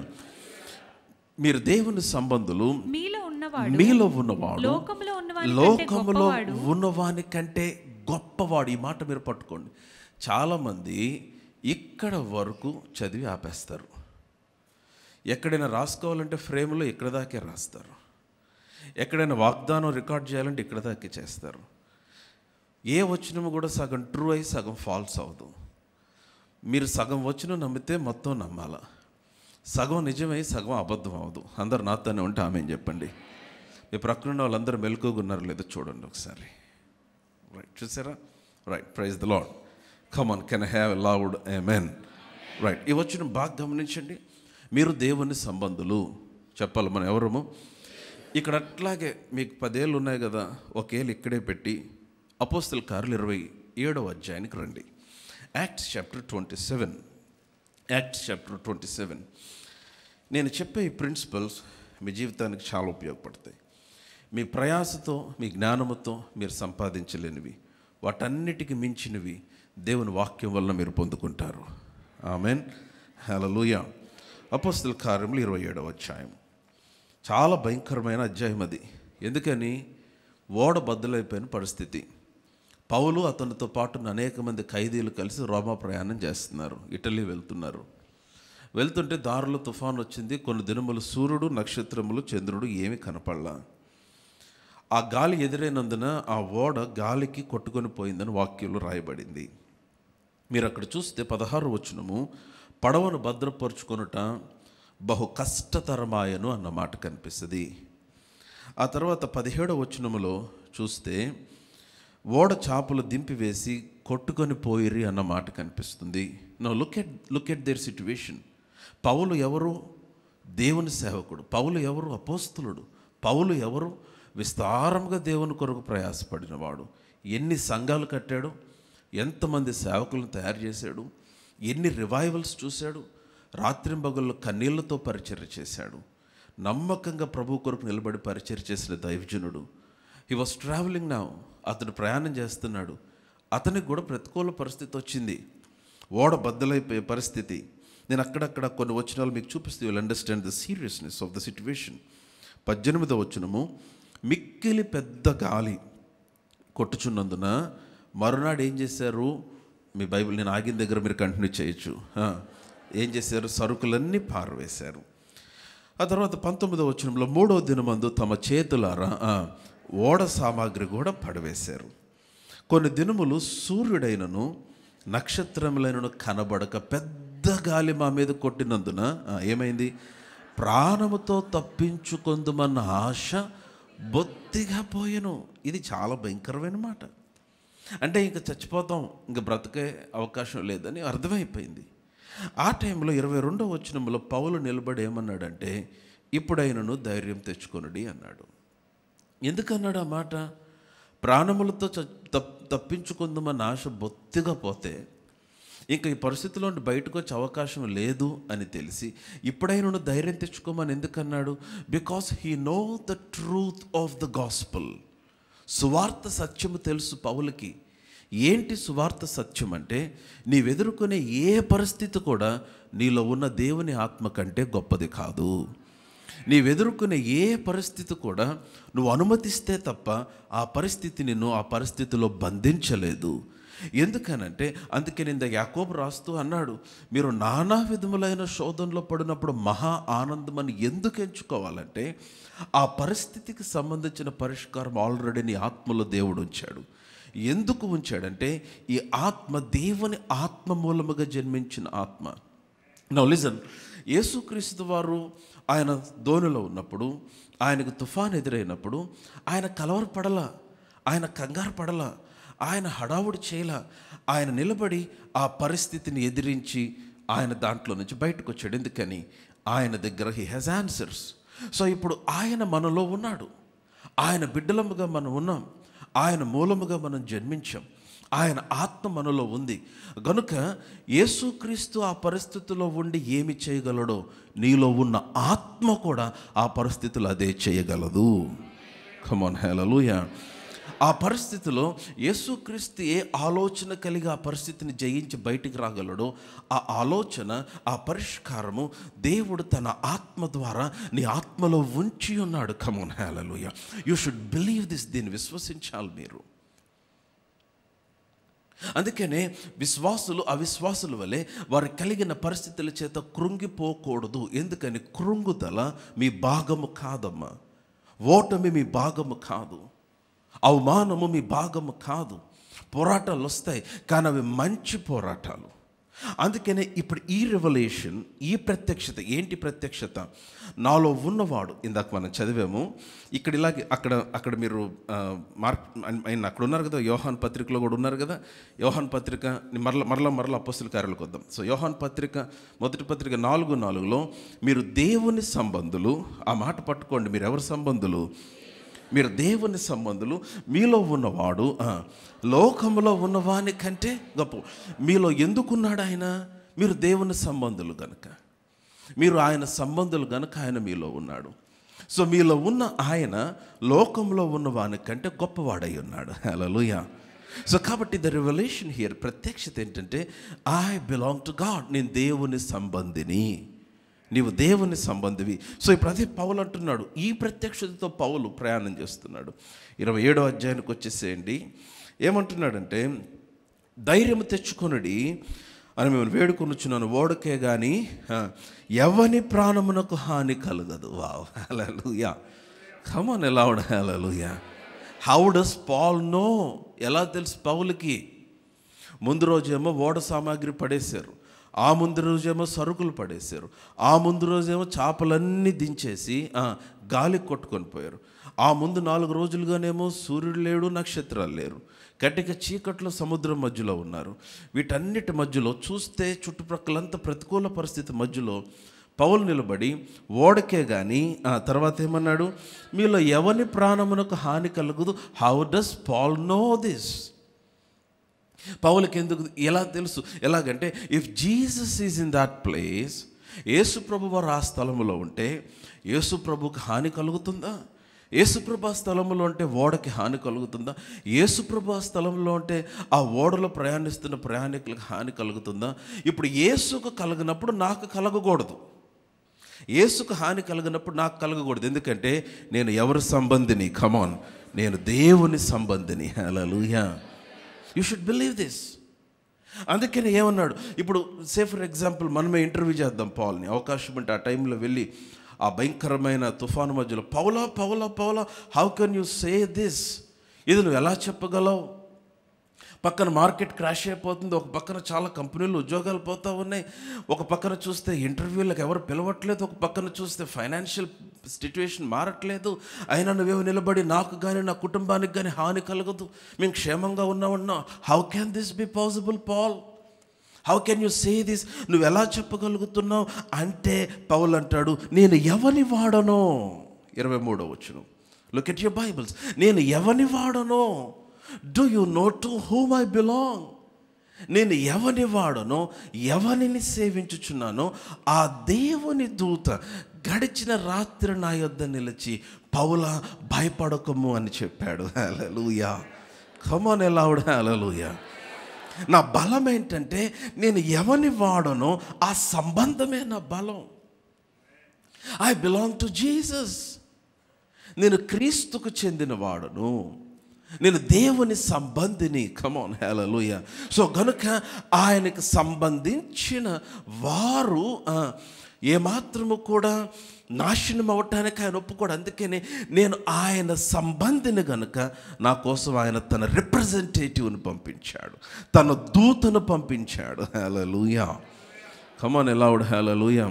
మీరు దేవుని సంబంధులు. మీలో ఉన్నవాడు లోకములో ఉన్నవాని కంటే గొప్పవాడు. ఈ మాట మీరు పట్టుకోండి. చాలామంది ఇక్కడ వరకు చదివి ఆపేస్తారు. ఎక్కడైనా రాసుకోవాలంటే ఫ్రేమ్లో ఇక్కడ దాకే రాస్తారు. ఎక్కడైనా వాగ్దానం రికార్డ్ చేయాలంటే ఇక్కడ దాకే చేస్తారు. ఏ వచనము కూడా సగం ట్రూ అయి సగం ఫాల్స్ అవ్వదు. మీరు సగం వచనం నమ్మితే మొత్తం నమ్మాల. సగం నిజమై సగం అబద్ధం అవ్వదు. అందరు నాతోనే ఉంటే ఆమెను చెప్పండి. మీ ప్రక్కన వాళ్ళందరూ మెలకుగున్నారు లేదో చూడండి ఒకసారి. రైట్, చూసారా? Right, praise the Lord. Come on, can I have a loud amen? Right, ఈ వచనం బాగా గమనించండి. మీరు దేవుని సంబంధులు చెప్పాలి. మనం ఎవరము? ఇక్కడ అట్లాగే మీకు 10 ఏళ్ళు ఉన్నాయి కదా, ఒకేళ్ళు ఇక్కడే పెట్టి అపోస్తల కార్యాలు 27వ అధ్యాయానికి రండి. Acts chapter 27. నేను చెప్పే ఈ ప్రిన్సిపల్స్ మీ జీవితానికి చాలా ఉపయోగపడతాయి. మీ ప్రయాసతో, మీ జ్ఞానముతో మీరు సంపాదించలేనివి, వాటన్నిటికి మించినవి దేవుని వాక్యం వలన మీరు పొందుకుంటారు. ఆమేన్, హల్లెలూయా. అపోస్తల కార్యములు 27వ అధ్యాయం చాలా భయంకరమైన అధ్యాయం అది. ఎందుకని? ఓడ బద్దలైపోయిన పరిస్థితి. పౌలు అతనితో పాటు అనేక మంది ఖైదీలు కలిసి రోమా ప్రయాణం చేస్తున్నారు. ఇటలీ వెళ్తున్నారు. వెళ్తుంటే దారిలో తుఫాను వచ్చింది. కొన్ని దినములు సూర్యుడు, నక్షత్రములు, చంద్రుడు ఏమీ కనపడలా. ఆ గాలి ఎదురైనందున ఆ ఓడ గాలికి కొట్టుకొని పోయిందని వాక్యంలో రాయబడింది. మీరు అక్కడ చూస్తే 16వ వచనము, పడవను భద్రపరుచుకొనుట బహు కష్టతరమాయను అన్న మాట కనిపిస్తుంది. ఆ తర్వాత 17వ వచనములో చూస్తే ఓడ చాపలు దింపివేసి కొట్టుకొని పోయిరి అన్న మాట కనిపిస్తుంది. Now look at their situation. పౌలు ఎవరు? దేవుని సేవకుడు. పౌలు ఎవరు? అపోస్తలుడు. పౌలు ఎవరు? విస్తారంగా దేవుని కొరకు ప్రయాసపడినవాడు. ఎన్ని సంఘాలు కట్టాడు, ఎంతమంది సేవకులను తయారు చేశాడు, ఎన్ని రివైవల్స్ చూశాడు. రాత్రింబగళ్ళు కన్నీళ్లతో పరిచర్య చేశాడు. నమ్మకంగా ప్రభు కొరకు నిలబడి పరిచర్య చేసిన దైవజనుడు. He was travelling now. అతడు ప్రయాణం చేస్తున్నాడు. అతనికి కూడా ప్రతికూల పరిస్థితి వచ్చింది. ఓడ బద్దలైపోయే పరిస్థితి. నేను అక్కడక్కడ కొన్ని వచనాలు మీకు చూపిస్తే will understand the seriousness of the situation. 18వ వచనము, మిక్కిలి పెద్ద గాలి కొట్టుచున్నందున మరునాడు ఏం చేశారు? మీ బైబిల్ నేను ఆగిన దగ్గర మీరు కంటిన్యూ చేయొచ్చు. ఏం చేశారు? సరుకులన్నీ పారవేశారు. ఆ తర్వాత 19వ వచనంలో, 3వ దినమందు తమ చేతులారా ఓడ సామాగ్రి కూడా పడవేశారు. కొన్ని దినములు సూర్యుడైనను నక్షత్రములైనను కనబడక పెద్ద గాలి మా మీద కొట్టినందున ఏమైంది? ప్రాణముతో తప్పించుకొందుమన్న ఆశ బొత్తిగా పోయెను. ఇది చాలా భయంకరమైన మాట. అంటే ఇంక చచ్చిపోతాం, ఇంక బ్రతికే అవకాశం లేదని అర్థమైపోయింది. ఆ టైంలో 22వ వచనంలో పౌలు నిలబడి ఏమన్నాడంటే, ఇప్పుడైనను ధైర్యం తెచ్చుకొనుడి అన్నాడు. ఎందుకన్నాడు ఆ మాట? ప్రాణములతో తప్పించుకుందామన్న ఆశ బొత్తిగా పోతే ఇంకా ఈ పరిస్థితిలో బయటకు వచ్చే అవకాశం లేదు అని తెలిసి ఇప్పుడైనా ధైర్యం తెచ్చుకోమని ఎందుకన్నాడు? Because he know the truth of the gospel. సువార్త సత్యము తెలుసు పౌలకి. ఏంటి సువార్త సత్యం అంటే, నీవెదుర్కొనే ఏ పరిస్థితి కూడా నీలో ఉన్న దేవుని ఆత్మ కంటే గొప్పది కాదు. నీవెదుర్కొనే ఏ పరిస్థితి కూడా నువ్వు అనుమతిస్తే తప్ప ఆ పరిస్థితి నిన్ను ఆ పరిస్థితిలో బంధించలేదు. ఎందుకనంటే అందుకే నేను యాకోబు రాస్తూ అన్నాడు, మీరు నానా విధములైన శోధనలో పడినప్పుడు మహా ఆనందం అని ఎందుకు ఎంచుకోవాలంటే, ఆ పరిస్థితికి సంబంధించిన పరిష్కారం ఆల్రెడీ నీ ఆత్మలో దేవుడు ఉంచాడు. ఎందుకు ఉంచాడంటే, ఈ ఆత్మ దేవుని ఆత్మ మూలముగా జన్మించిన ఆత్మ. నౌ లిజన్, యేసుక్రీస్తు వారు ఆయన దోణిలో ఉన్నప్పుడు, ఆయనకు తుఫాన్ ఎదురైనప్పుడు ఆయన కలవరపడలా, ఆయన కంగారు పడలా, ఆయన హడావుడి చేయలా. ఆయన నిలబడి ఆ పరిస్థితిని ఎదిరించి ఆయన దాంట్లో నుంచి బయటకు వచ్చాడు. ఎందుకని? ఆయన దగ్గర హీ హ్యాస్ ఆన్సర్స్. సో ఇప్పుడు ఆయన మనలో ఉన్నాడు. ఆయన బిడ్డలముగా మనం ఉన్నాం. ఆయన మూలముగా మనం జన్మించాం. ఆయన ఆత్మ మనలో ఉంది. గనుక యేసుక్రీస్తు ఆ పరిస్థితిలో ఉండి ఏమి చేయగలడో, నీలో ఉన్న ఆత్మ కూడా ఆ పరిస్థితులు అదే చేయగలదు. కమ్ ఆన్, హల్లెలూయా. ఆ పరిస్థితిలో యేసుక్రీస్తు ఏ ఆలోచన కలిగి ఆ పరిస్థితిని జయించి బయటికి రాగలడో, ఆ ఆలోచన, ఆ పరిష్కారము దేవుడు తన ఆత్మ ద్వారా నీ ఆత్మలో ఉంచి ఉన్నాడు. Come on, hallelujah. You should believe this. దీన్ని విశ్వసించాలి మీరు. అందుకనే విశ్వాసులు అవిశ్వాసుల వలె వారు కలిగిన పరిస్థితుల చేత కృంగిపోకూడదు. ఎందుకని? కృంగుదల మీ భాగము కాదమ్మా. ఓటమి మీ భాగము కాదు. అవమానము మీ భాగము కాదు. పోరాటాలు వస్తాయి, కానీ అవి మంచి పోరాటాలు. అందుకనే ఇప్పుడు ఈ రెవల్యూషన్, ఈ ప్రత్యక్షత ఏంటి? ప్రత్యక్షత నాలో ఉన్నవాడు. ఇందాక మనం చదివాము. ఇక్కడ ఇలాగే అక్కడ మీరు ఆయన అక్కడ ఉన్నారు కదా, యోహాన్ పత్రికలో కూడా ఉన్నారు కదా. యోహాన్ పత్రిక మరలా అపోస్తల కార్యాలకు వద్దాం. సో యోహాన్ పత్రిక, మొదటి పత్రిక 4:4లో మీరు దేవుని సంబంధులు. ఆ మాట పట్టుకోండి. మీరు ఎవరి సంబంధులు? మీరు దేవుని సంబంధులు. మీలో ఉన్నవాడు లోకంలో ఉన్నవాని కంటే గొప్ప. మీలో ఎందుకున్నాడు ఆయన? మీరు దేవుని సంబంధులు గనుక, మీరు ఆయన సంబంధులు గనుక ఆయన మీలో ఉన్నాడు. సో మీలో ఉన్న ఆయన లోకంలో ఉన్నవాని కంటే గొప్పవాడై ఉన్నాడు. హల్లెలూయా. సో కాబట్టి ద రెవల్యూషన్ హియర్, ప్రత్యక్షత ఏంటంటే, ఐ బిలాంగ్ టు గాడ్. నేను దేవుని సంబంధిని. నీవు దేవుని సంబంధివి. సో ఇప్పుడు అదే పౌలు అంటున్నాడు. ఈ ప్రత్యక్షతతో పౌలు ప్రయాణం చేస్తున్నాడు. 27వ అధ్యాయానికి వచ్చేసేయండి. ఏమంటున్నాడంటే, ధైర్యం తెచ్చుకొనుడి అని మేము వేడుకొనుచున్నాను, ఓడకే కానీ ఎవని ప్రాణమునకు హాని కలగదు. Wow, hallelujah. Come on, loud hallelujah. How does Paul know? ఎలా తెలుసు పౌలుకి? ముందు రోజేమో ఓడ సామాగ్రి పడేశారు, ఆ ముందు రోజేమో సరుకులు పడేశారు, ఆ ముందు రోజేమో చేపలన్నీ దించేసి గాలి కొట్టుకొని పోయారు. ఆ ముందు 4 రోజులుగానేమో సూర్యుడు లేడు, నక్షత్రాలు లేరు, కటిక చీకట్లో సముద్రం మధ్యలో ఉన్నారు. వీటన్నిటి మధ్యలో చూస్తే చుట్టుప్రక్కలంతా ప్రతికూల పరిస్థితి మధ్యలో పౌలు నిలబడి ఓడకే కానీ తర్వాత ఏమన్నాడు? మీలో ఎవని ప్రాణమునకు హాని కలుగుదు. How does Paul know this? పౌలుకి ఎందుకు, ఎలా తెలుసు? ఎలాగంటే, if Jesus is in that place, యేసు ప్రభు వారు ఆ స్థలంలో ఉంటే యేసు ప్రభుకి హాని కలుగుతుందా? యేసు ప్రభు ఆ స్థలంలో ఉంటే ఓడకి హాని కలుగుతుందా? యేసు ప్రభు ఆ స్థలంలో ఉంటే ఆ ఓడలో ప్రయాణిస్తున్న ప్రయాణికులకు హాని కలుగుతుందా? ఇప్పుడు యేసుకు కలిగినప్పుడు నాకు కలగకూడదు, యేసుకు హాని కలిగినప్పుడు నాకు కలగకూడదు. ఎందుకంటే నేను ఎవరి సంబంధిని? కమాన్, నేను దేవుని సంబంధిని. హల్లెలూయా. You should believe this. అందుకని ఏమన్నాడు, ఇప్పుడు సే ఫర్ ఎగ్జాంపుల్ మనమే ఇంటర్వ్యూ చేద్దాం పాల్ని, అవకాశం ఉంటే ఆ టైంలో వెళ్ళి ఆ భయంకరమైన తుఫాను మధ్యలో, పౌలా పౌలా పౌలా how can you say this, ఇది నువ్వు ఎలా చెప్పగలవు? పక్కన మార్కెట్ క్రాష్ అయిపోతుంది, ఒక పక్కన చాలా కంపెనీలు ఉద్యోగాలు పోతూ ఉన్నాయి, ఒక పక్కన చూస్తే ఇంటర్వ్యూలకు ఎవరు పిలవట్లేదు, ఒక పక్కన చూస్తే ఫైనాన్షియల్ సిట్యుయేషన్ మారట్లేదు, అయినా నువ్వేమో నిలబడి నాకు కానీ నా కుటుంబానికి కానీ హాని కలగదు, మేము క్షేమంగా ఉన్నామన్నా. How can this be possible Paul? How can you say this? నువ్వు ఎలా చెప్పగలుగుతున్నావు అంటే పౌలు అంటాడు, నేను ఎవని వాడనో. 23వ వచనం, లుక్ ఎట్ యువర్ బైబిల్స్. నేను ఎవని వాడనో, do you know to whom I belong? నేను ఎవని వాడనో, ఎవరిని సేవించుచున్నానో ఆ దేవుని దూత గడిచిన రాత్రి నా యొద్ద నిలిచి, పౌలా భయపడకము అని చెప్పాడు. హల్లెలూయా. కమ్ ఆన్ లౌడ్ హల్లెలూయా. నా బలం ఏంటంటే నేను ఎవని వాడనో ఆ సంబంధమే నా బలం. I belong to Jesus. నేను క్రీస్తుకు చెందిన వాడను, నేను దేవుని సంబంధిని. Come on hallelujah. సో గనుక ఆయనకు సంబంధించిన వారు ఏమాత్రము కూడా నాశనం అవ్వటానికి ఆయన ఒప్పుకోడు. అందుకనే నేను ఆయన సంబంధిని గనుక నా కోసం ఆయన తన రిప్రజెంటేటివ్ని పంపించాడు, తన దూతను పంపించాడు. హల్లెలూయా. కమ్ ఆన్ లౌడ్ హల్లెలూయా.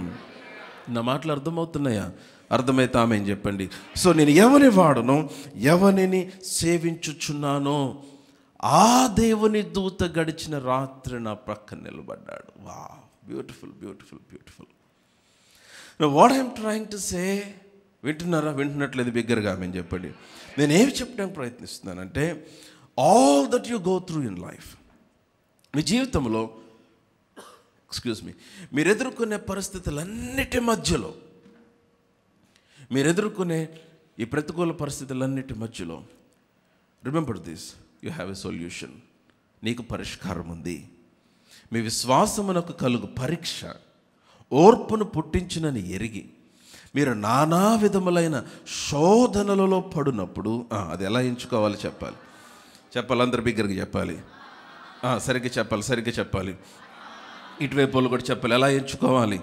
నా మాటలు అర్థమవుతున్నాయా? అర్థమైతే ఆమె చెప్పండి. సో నేను ఎవని వాడను, ఎవరిని సేవించుచున్నానో ఆ దేవుని దూత గడిచిన రాత్రి నా ప్రక్కన నిలబడ్డాడు. Wow, beautiful beautiful beautiful. What I'm trying to say, వింటున్నారా? వింటున్నట్లేదు బిగ్గరగా ఆమె చెప్పండి. నేనేమి చెప్పడానికి ప్రయత్నిస్తున్నానంటే, all that you go through in life, మీ జీవితంలో మీరు ఎదుర్కొనే పరిస్థితులన్నిటి మధ్యలో, మీరు ఎదుర్కొనే ఈ ప్రతికూల పరిస్థితులన్నిటి మధ్యలో, remember this, you have a solution. నీకు పరిష్కారం ఉంది. మీ విశ్వాసమునకు కలుగు పరీక్ష ఓర్పును పుట్టించునని ఎరిగి మీరు నానా విధములైన శోధనలలో పడినప్పుడు, అది ఎలా ఎంచుకోవాలి చెప్పాలి, అందరు బిగ్గరగా చెప్పాలి, సరిగ్గా చెప్పాలి, ఇటువైపు వాళ్ళు కూడా చెప్పాలి. ఎలా ఎంచుకోవాలి?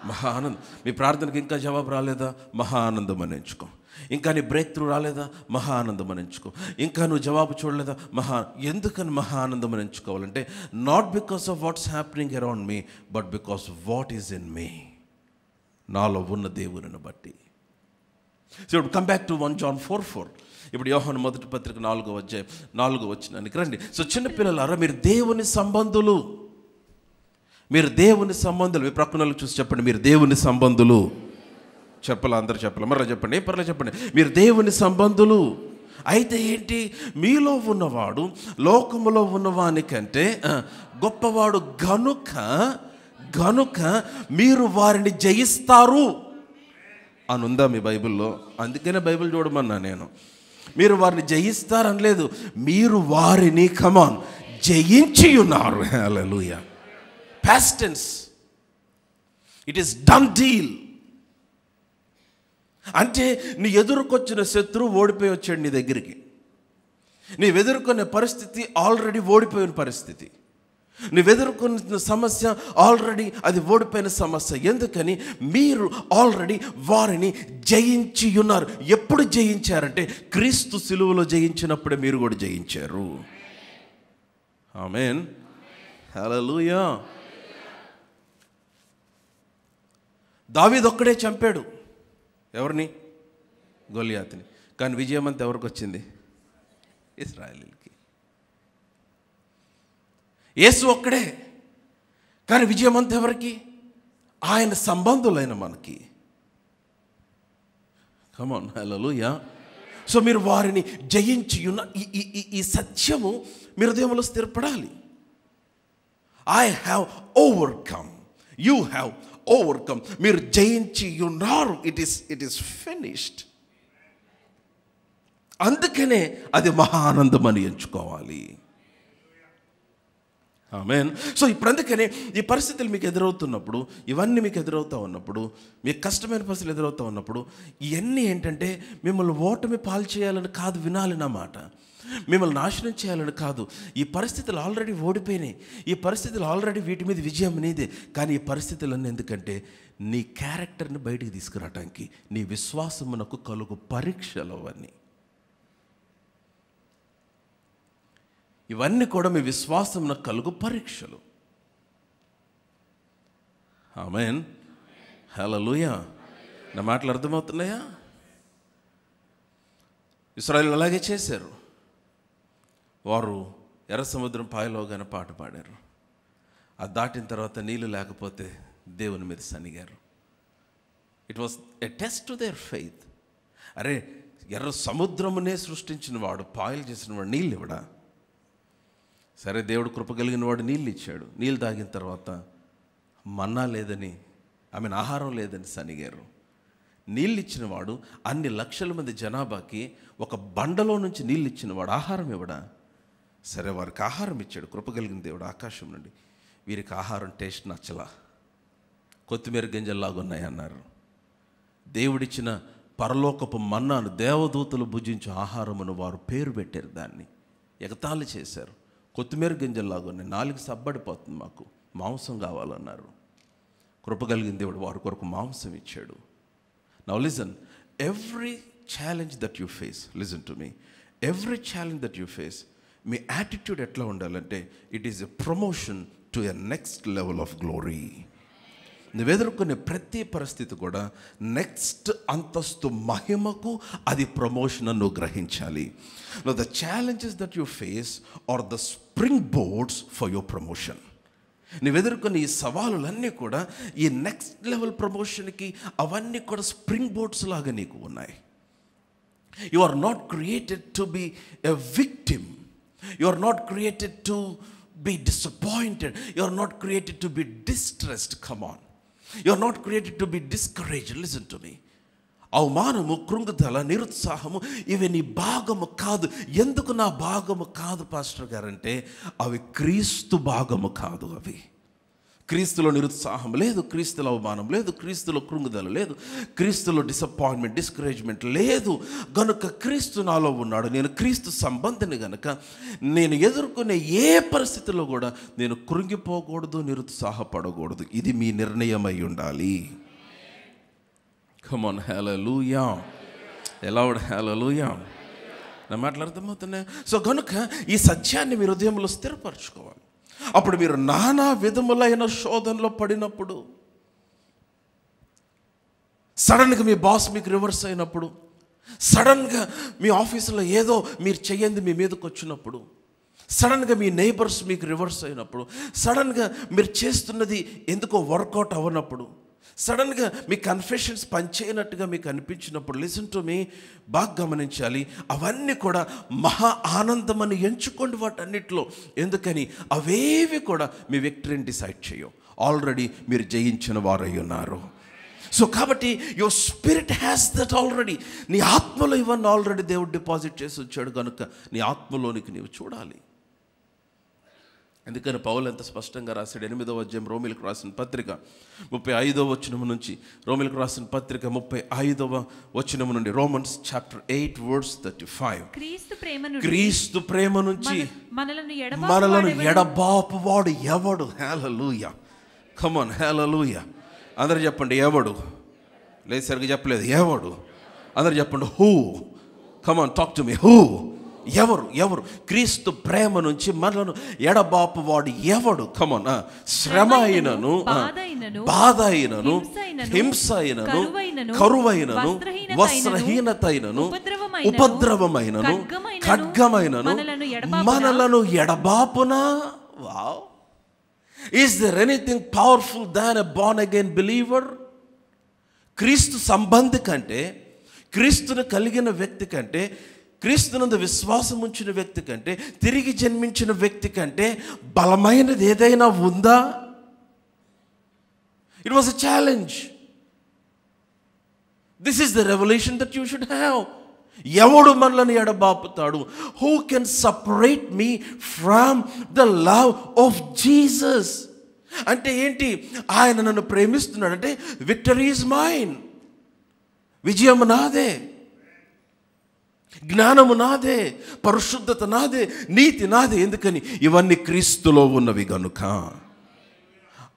మహా ఆనందం. మీ ప్రార్థనకి ఇంకా జవాబు రాలేదా? మహా ఆనందం అని ఎంచుకో. ఇంకా నీ బ్రేక్ త్రూ రాలేదా? మహా ఆనందం అని ఎంచుకో. ఇంకా నువ్వు జవాబు చూడలేదా? ఎందుకని మహా ఆనందం అని ఎంచుకోవాలంటే, not because of what's happening around me, but because what is in me, నాలో ఉన్న దేవుని బట్టి. సో ఇప్పుడు కమ్ బ్యాక్ టు 1 John 4:4. ఇప్పుడు యోహాను మొదటి పత్రిక 4వ అధ్యాయం 4వ వచనానికి రండి. సో చిన్నపిల్లలారా, మీరు దేవుని సంబంధులు. మీ ప్రక్కనలకు చూసి చెప్పండి, మీరు దేవుని సంబంధులు. చెప్పాలి, అందరూ చెప్పాలి, మరలా చెప్పండి, పర్లేదు చెప్పండి, మీరు దేవుని సంబంధులు. అయితే ఏంటి? మీలో ఉన్నవాడు లోకములో ఉన్నవానికంటే గొప్పవాడు గనుక మీరు వారిని జయిస్తారు అని ఉందా మీ బైబిల్లో? అందుకనే బైబిల్ చూడమన్నా నేను. మీరు వారిని జయిస్తారనలేదు, మీరు వారిని కమాన్ జయించి ఉన్నారు. హల్లెలూయా. Past tense. It is done deal. అంటే నీ ఎదురుకొచ్చిన శత్రువు ఓడిపోయి వచ్చాడు నీ దగ్గరికి. నీవు ఎదుర్కొనే పరిస్థితి ఆల్రెడీ ఓడిపోయిన పరిస్థితి. నువ్వు ఎదుర్కొన్న సమస్య ఆల్రెడీ అది ఓడిపోయిన సమస్య. ఎందుకని? మీరు ఆల్రెడీ వారిని జయించి ఉన్నారు. ఎప్పుడు జయించారంటే, క్రీస్తు సిలువలో జయించినప్పుడే మీరు కూడా జయించారు. ఆమేన్. హల్లెలూయా. దావీదు ఒక్కడే చంపాడు. ఎవరిని? గొలియాతుని. కానీ విజయం అంతా ఎవరికి వచ్చింది? ఇశ్రాయేలీయులకి. యేసు ఒక్కడే, కానీ విజయం అంతా ఎవరికి? ఆయన సంబంధులైన మనకి. Come on, hallelujah. సో మీరు వారిని జయించి ఉన్న ఈ సత్యము మీ హృదయంలో స్థిరపడాలి. I have overcome. You have overcome. మీరు జయించి ఉన్నారు. It is finished. అందుకనే అది మహా ఆనందం అని ఎంచుకోవాలి. ఆమేన్. సో ఇప్పుడు అందుకనే ఈ పరిస్థితులు మీకు ఎదురవుతున్నప్పుడు, ఇవన్నీ మీకు ఎదురవుతూ ఉన్నప్పుడు, మీకు కష్టమైన పరిస్థితులు ఎదురవుతూ ఉన్నప్పుడు, ఇవన్నీ ఏంటంటే మిమ్మల్ని ఓటమి పాలు చేయాలని కాదు, వినాలి నా మాట. మిమ్మల్ని నాశనం చేయాలని కాదు. ఈ పరిస్థితులు ఆల్రెడీ ఓడిపోయినాయి. ఈ పరిస్థితులు ఆల్రెడీ వీటి మీద విజయం నీదే. కానీ ఈ పరిస్థితులన్నీ ఎందుకంటే నీ క్యారెక్టర్ని బయటికి తీసుకురావటానికి, నీ విశ్వాసమునకు కలుగు పరీక్షలు అవన్నీ. ఇవన్నీ కూడా మీ విశ్వాసమునకు కలుగు పరీక్షలు. ఆమేన్. హల్లెలూయా. నా మాటలు అర్థమవుతున్నాయా? ఇశ్రాయేలు అలాగే చేశారు. వారు ఎర్ర సముద్రం పాయలోగానే పాట పాడారు. అది దాటిన తర్వాత నీళ్ళు లేకపోతే దేవుని మీద సనిగారు. It was a test to their faith. అరే, ఎర్ర సముద్రమునే సృష్టించిన వాడు, పాయలు చేసిన వాడు నీళ్ళు ఇవ్వడా? సరే, దేవుడు కృప కలిగిన వాడు నీళ్ళు ఇచ్చాడు. నీళ్ళు తాగిన తర్వాత మన్నా లేదని, ఆహారం లేదని సనిగారు. నీళ్ళు ఇచ్చినవాడు అన్ని లక్షల మంది జనాభాకి ఒక బండలో నుంచి నీళ్ళు ఇచ్చినవాడు ఆహారం ఇవ్వడా? సరే, వారికి ఆహారం ఇచ్చాడు కృప కలిగిన దేవుడు ఆకాశం నుండి. వీరికి ఆహారం టేస్ట్ నచ్చలా, కొత్తిమీర గింజల్లాగా ఉన్నాయి అన్నారు. దేవుడిచ్చిన పరలోకపు మన్నాను, దేవదూతలు భుజించే ఆహారమును వారు పేరు పెట్టారు. దాన్ని ఎగతాళి చేశారు. కొత్తిమీర గింజల్లాగా ఉన్నాయి, నాలుగు సబ్బడిపోతుంది, మాకు మాంసం కావాలన్నారు. కృప కలిగిన దేవుడు వారి కొరకు మాంసం ఇచ్చాడు. Now listen, every challenge that you face, listen to me, every challenge that you face, me attitude ఎట్లా ఉండాలంటే it is a promotion to a next level of glory. నువ్వు ఎదుర్కొనే ప్రతి పరిస్థితి కూడా నెక్స్ట్ అంతస్తు మహిమకు అది ప్రమోషన్ అని నువ్వు గ్రహించాలి. Know the challenges that you face are the spring boards for your promotion. నువ్వు ఎదుర్కొనే ఈ సవాలులన్నీ కూడా ఈ నెక్స్ట్ లెవెల్ ప్రమోషన్కి అవన్నీ కూడా స్ప్రింగ్ బోర్డ్స్ లాగా నీకు ఉన్నాయి. You are not created to be a victim. You are not created to be disappointed. You are not created to be distressed. Come on. You are not created to be discouraged. Listen to me. అవమానము, కృంగుదల, నిరుత్సాహము ఇవి నీ భాగము కాదు. ఎందుకు నా భాగము కాదు pastor guarantee అవి క్రీస్తు భాగము కాదు. అవి క్రీస్తులో నిరుత్సాహం లేదు, క్రీస్తులో అవమానం లేదు, క్రీస్తులో కృంగుదల లేదు, క్రీస్తులో డిసప్పాయింట్మెంట్, డిస్కరేజ్మెంట్ లేదు. గనుక క్రీస్తు నాలో ఉన్నాడు, నేను క్రీస్తు సంబంధిని గనుక నేను ఎదుర్కొనే ఏ పరిస్థితుల్లో కూడా నేను కృంగిపోకూడదు, నిరుత్సాహపడకూడదు. ఇది మీ నిర్ణయం అయి ఉండాలి. కమ్ ఆన్, హల్లెలూయా. ఎలా హల్లెలూయా. నా మాటలు అర్థమవుతున్నాయి. సో గనుక ఈ సత్యాన్ని మీ హృదయంలో స్థిరపరచుకోవాలి. అప్పుడు మీరు నానా విధములైన శోధనలో పడినప్పుడు, సడన్గా మీ బాస్ మీకు రివర్స్ అయినప్పుడు, సడన్గా మీ ఆఫీసులో ఏదో మీరు చెయ్యంది మీ మీదకి వచ్చినప్పుడు, సడన్గా మీ నైబర్స్ మీకు రివర్స్ అయినప్పుడు, సడన్గా మీరు చేస్తున్నది ఎందుకో వర్కౌట్ అవ్వనప్పుడు, సడన్గా మీ కన్ఫెషన్స్ పనిచేయనట్టుగా మీకు అనిపించినప్పుడు, లిసన్ టు మీ, బాగా గమనించాలి. అవన్నీ కూడా మహా ఆనందమని ఎంచుకోండి వాటన్నిటిలో. ఎందుకని అవేవి కూడా మీ విక్టరీని డిసైడ్ చేయవు. ఆల్రెడీ మీరు జయించిన వారై ఉన్నారు. సో కాబట్టి your spirit has that already. నీ ఆత్మలో ఇవన్నీ ఆల్రెడీ దేవుడు డిపాజిట్ చేసి వచ్చాడు. కనుక నీ ఆత్మలోనికి నీవు చూడాలి. ఎందుకని పౌలు ఎంత స్పష్టంగా రాశాడు. 8వ అధ్యాయం రోమీయులకు రాసిన పత్రిక 35వ వచనం నుంచి, రోమీయులకు రాసిన పత్రిక 35వ వచనం నుండి, రోమన్స్ చాప్టర్ 8 వర్స్ 35. క్రీస్తు ప్రేమ నుంచి మనలను ఎడబాపువాడు ఎవడు? హల్లెలూయా. కమ్ ఆన్, హల్లెలూయా. అందరూ చెప్పండి ఎవడు. లేదు సరిగ్గా చెప్పలేదు. ఎవడు? అందరూ చెప్పండి who. Come on, talk to me. Who? ఎవరు? క్రీస్తు ప్రేమ నుంచి మనలను ఎడబాపు వాడు ఎవడు? కమోన్. శ్రమ అయినను, బాధ అయినను, హింస అయినను, కరువైనను, వస్త్రహీనత అయినను, ఉపద్రవమైనను, ఖడ్గమైనను మనలను ఎడబాపునా? Wow. Is there anything powerful than a born again believer? క్రీస్తు సంబంధి కంటే, క్రీస్తును కలిగిన వ్యక్తి కంటే, క్రీస్తునందు విశ్వాసం ఉంచిన వ్యక్తి కంటే, తిరిగి జన్మించిన వ్యక్తి కంటే బలమైనది ఏదైనా ఉందా? It was a challenge. This is the revelation that you should have. ఎవడు మనల్ని ఎడబాపుతాడు? Who can separate me from the love of Jesus? అంటే ఏంటి? ఆయన నన్ను ప్రేమిస్తున్నాడు అంటే విక్టరీ ఈజ్ మైన్. విజయం నాదే, జ్ఞానము నాదే, పరిశుద్ధత నాదే, నీతి నాదే. ఎందుకని? ఇవన్నీ క్రీస్తులో ఉన్నవి గనుక.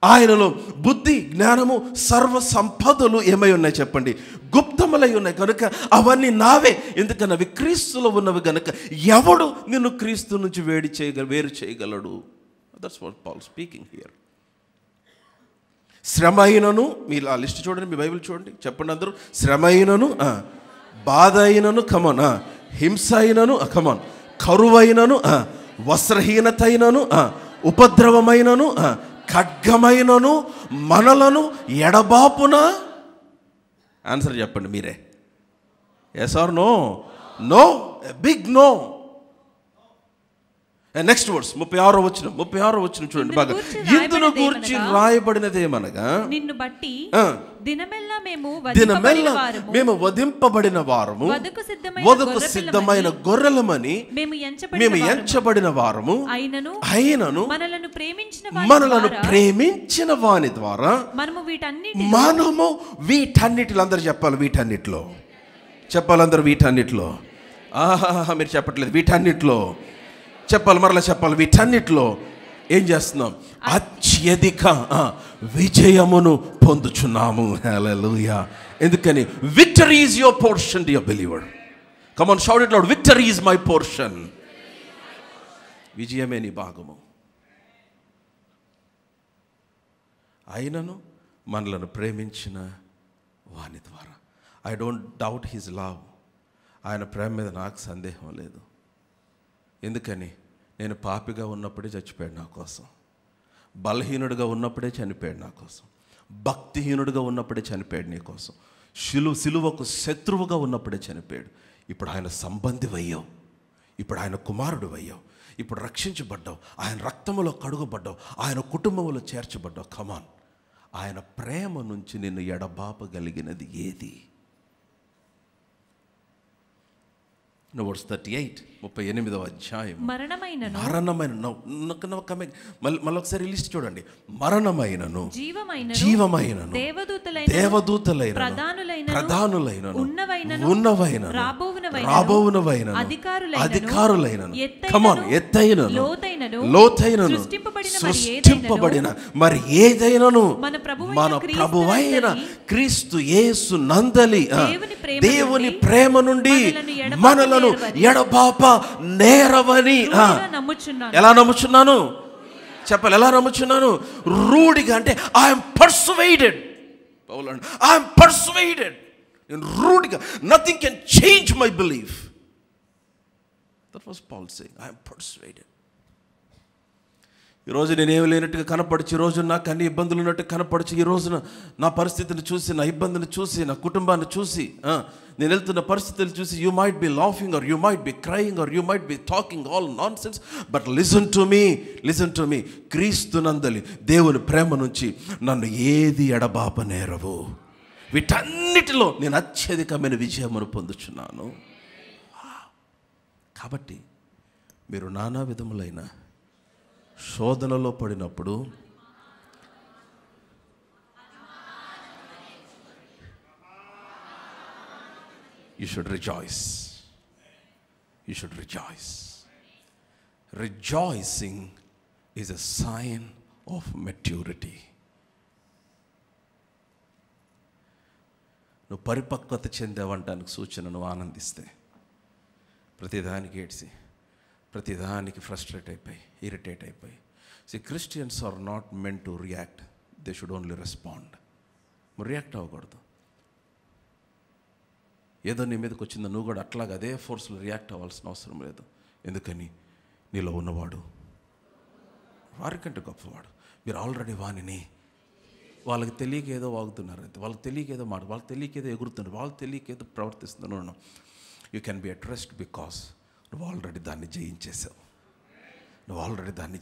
ఆయనలో బుద్ధి, జ్ఞానము, సర్వ సంపదలు ఏమై ఉన్నాయి చెప్పండి? గుప్తములై ఉన్నాయి కనుక అవన్నీ నావే. ఎందుకని? అవి క్రీస్తులో ఉన్నవి కనుక ఎవడు నిన్ను క్రీస్తు నుంచి వేరు చేయగలడు? That's what Paul speaking here. శ్రమ అయినను, మీరు ఆ లిస్ట్ చూడండి, మీ బైబిల్ చూడండి, చెప్పండి అందరూ. శ్రమ అయినను, బాధ అయినను, కమాన్, హింస అయినను, కమాన్, కరువైనను, వస్త్రహీనత అయినను, ఉపద్రవమైనను, ఖడ్గమైనను మనలను ఎడబాపున. ఆన్సర్ చెప్పండి మీరే. Yes or no? No, big no. Next verse 36వ వచనం చూడండి బాగా. ఇందును గూర్చి రాయబడినదేమనగా నిన్ను బట్టి దినమెల్లా మేము వధింపబడిన వారము, వధకు సిద్ధమైన గొర్రెలమని మేము ఎంచబడిన వారము అయినను మనలను ప్రేమించిన వాని ద్వారా మనము వీటన్నిటిలో, అందరూ చెప్పాలి, వీటన్నిటిలో చెప్పాలి, అందరూ వీటన్నిటిలో. మీరు చెప్పట్లేదు. వీటన్నిటిలో చెప్పాలి, మరలా చెప్పాలి. వీటన్నిటిలో ఏం చేస్తున్నాం? అత్యధిక విజయమును పొందుచున్నాము. హల్లెలూయా. ఎందుకని? Victory is your portion dear believer. Come on, shout it loud. Victory is my portion. విజయమే నీ భాగము. అయినను మనలను ప్రేమించిన వాని ద్వారా. I don't doubt his love. ఆయన ప్రేమ మీద నాకు సందేహం లేదు. ఎందుకని? నేను పాపిగా ఉన్నప్పుడే చచ్చిపోయాడు నా కోసం, బలహీనుడిగా ఉన్నప్పుడే చనిపోయాడు నా కోసం, భక్తిహీనుడిగా ఉన్నప్పుడే చనిపోయాడు నీ కోసం, సిలువకు శత్రువుగా ఉన్నప్పుడే చనిపోయాడు. ఇప్పుడు ఆయన సంబంధివయ్యావు, ఇప్పుడు ఆయన కుమారుడు అయ్యావు, ఇప్పుడు రక్షించబడ్డావు, ఆయన రక్తములో కడుగబడ్డావు, ఆయన కుటుంబంలో చేర్చబడ్డావు. కమాన్, ఆయన ప్రేమ నుంచి నిన్ను ఎడబాపగలిగినది ఏది? వర్స్ 38, 38వ అధ్యాయం. మరణమైనను మళ్ళీ ఒకసారి లిస్ట్ చూడండి. మరణమైనను, జీవమైనను, దేవదూతలైన, ప్రధానులైనను, ఉన్నవైనను, రాబోవునవైనను, అధికారులైనను, కమాన్, ఎత్తైనను, లోతైనను, సృష్టింపబడిన మరి ఏదైనను మన ప్రభువైన క్రీస్తు యేసు నందలి దేవుని ప్రేమ నుండి మనలను ఎడబాప నేరవని. ఎలా నమ్ముచున్నాను? చెప్పాలి, ఎలా నమ్ముచున్నాను? రూఢిగా అంటే ఐఎమ్ పర్సువేడెడ్. I'm persuaded. రూఢిగా nothing can change my belief. That was Paul saying, I'm persuaded. ఈరోజు నేనేమి లేనట్టుగా కనపడచ్చు, ఈరోజు నాకు అన్ని ఇబ్బందులు ఉన్నట్టు కనపడచ్చు, ఈ రోజున నా పరిస్థితిని చూసి, నా ఇబ్బందిని చూసి, నా కుటుంబాన్ని చూసి, నేను వెళ్తున్న పరిస్థితులు చూసి you might be laughing or you might be crying or you might be talking all nonsense. But listen to me. క్రీస్తు నందలి దేవుని ప్రేమ నుంచి నన్ను ఏది ఎడబాప నేరవు. వీటన్నిటిలో నేను అత్యధికమైన విజయమును పొందుచున్నాను. కాబట్టి మీరు నానా విధములైన శోధనలో పడినప్పుడు you should rejoice. You should rejoice. Rejoicing is a sign of maturity. నువ్వు పరిపక్వత చెందావంటానికి సూచన నువ్వు ఆనందిస్తే. ప్రతిదానికి ఏడ్చి, ప్రతిదానికి ఫ్రస్ట్రేట్ అయిపోయి, ఇరిటేట్ అయిపోయి. Christians are not meant to react, they should only respond. React అవ్వకూడదు. ఏదో నీ మీదకి వచ్చిందో నువ్వు కూడా అట్లాగా అదే ఫోర్స్లో రియాక్ట్ అవ్వాల్సిన అవసరం లేదు. ఎందుకని? నీలో ఉన్నవాడు వారికంటే గొప్పవాడు. మీరు ఆల్రెడీ వానిని, వాళ్ళకి తెలియక ఏదో వాగుతున్నారు అంతే, వాళ్ళకి తెలియక ఏదో మాట, వాళ్ళకి తెలియక ఏదో ఎగురుతున్నారు, వాళ్ళకి తెలియక ఏదో ప్రవర్తిస్తున్నారు. You can be at rest because నువ్వు ఆల్రెడీ దాన్ని జయించేసావు. నువ్వు ఆల్రెడీ దాన్ని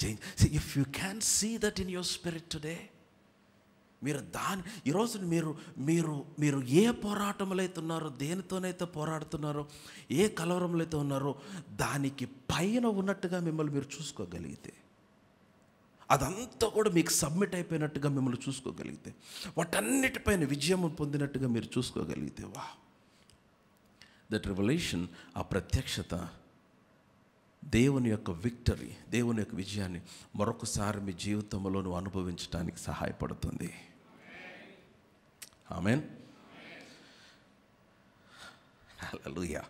if you can see that in your spirit today, ఈరోజు మీరు ఏ పోరాటంలో అయితే ఉన్నారో, దేనితోనైతే పోరాడుతున్నారో, ఏ కలవరంలో అయితే ఉన్నారో దానికి పైన ఉన్నట్టుగా మిమ్మల్ని మీరు చూసుకోగలిగితే, అదంతా కూడా మీకు సబ్మిట్ అయిపోయినట్టుగా మిమ్మల్ని చూసుకోగలిగితే, వాటన్నిటిపైన విజయం పొందినట్టుగా మీరు చూసుకోగలిగితే, వా దట్ రివల్యూషన్, ఆ ప్రత్యక్షత, దేవుని యొక్క విక్టరీ, దేవుని యొక్క విజయాన్ని మరొకసారి మీ జీవితంలో నువ్వు అనుభవించడానికి సహాయపడుతుంది. ఆమేన్. హల్లెలూయా.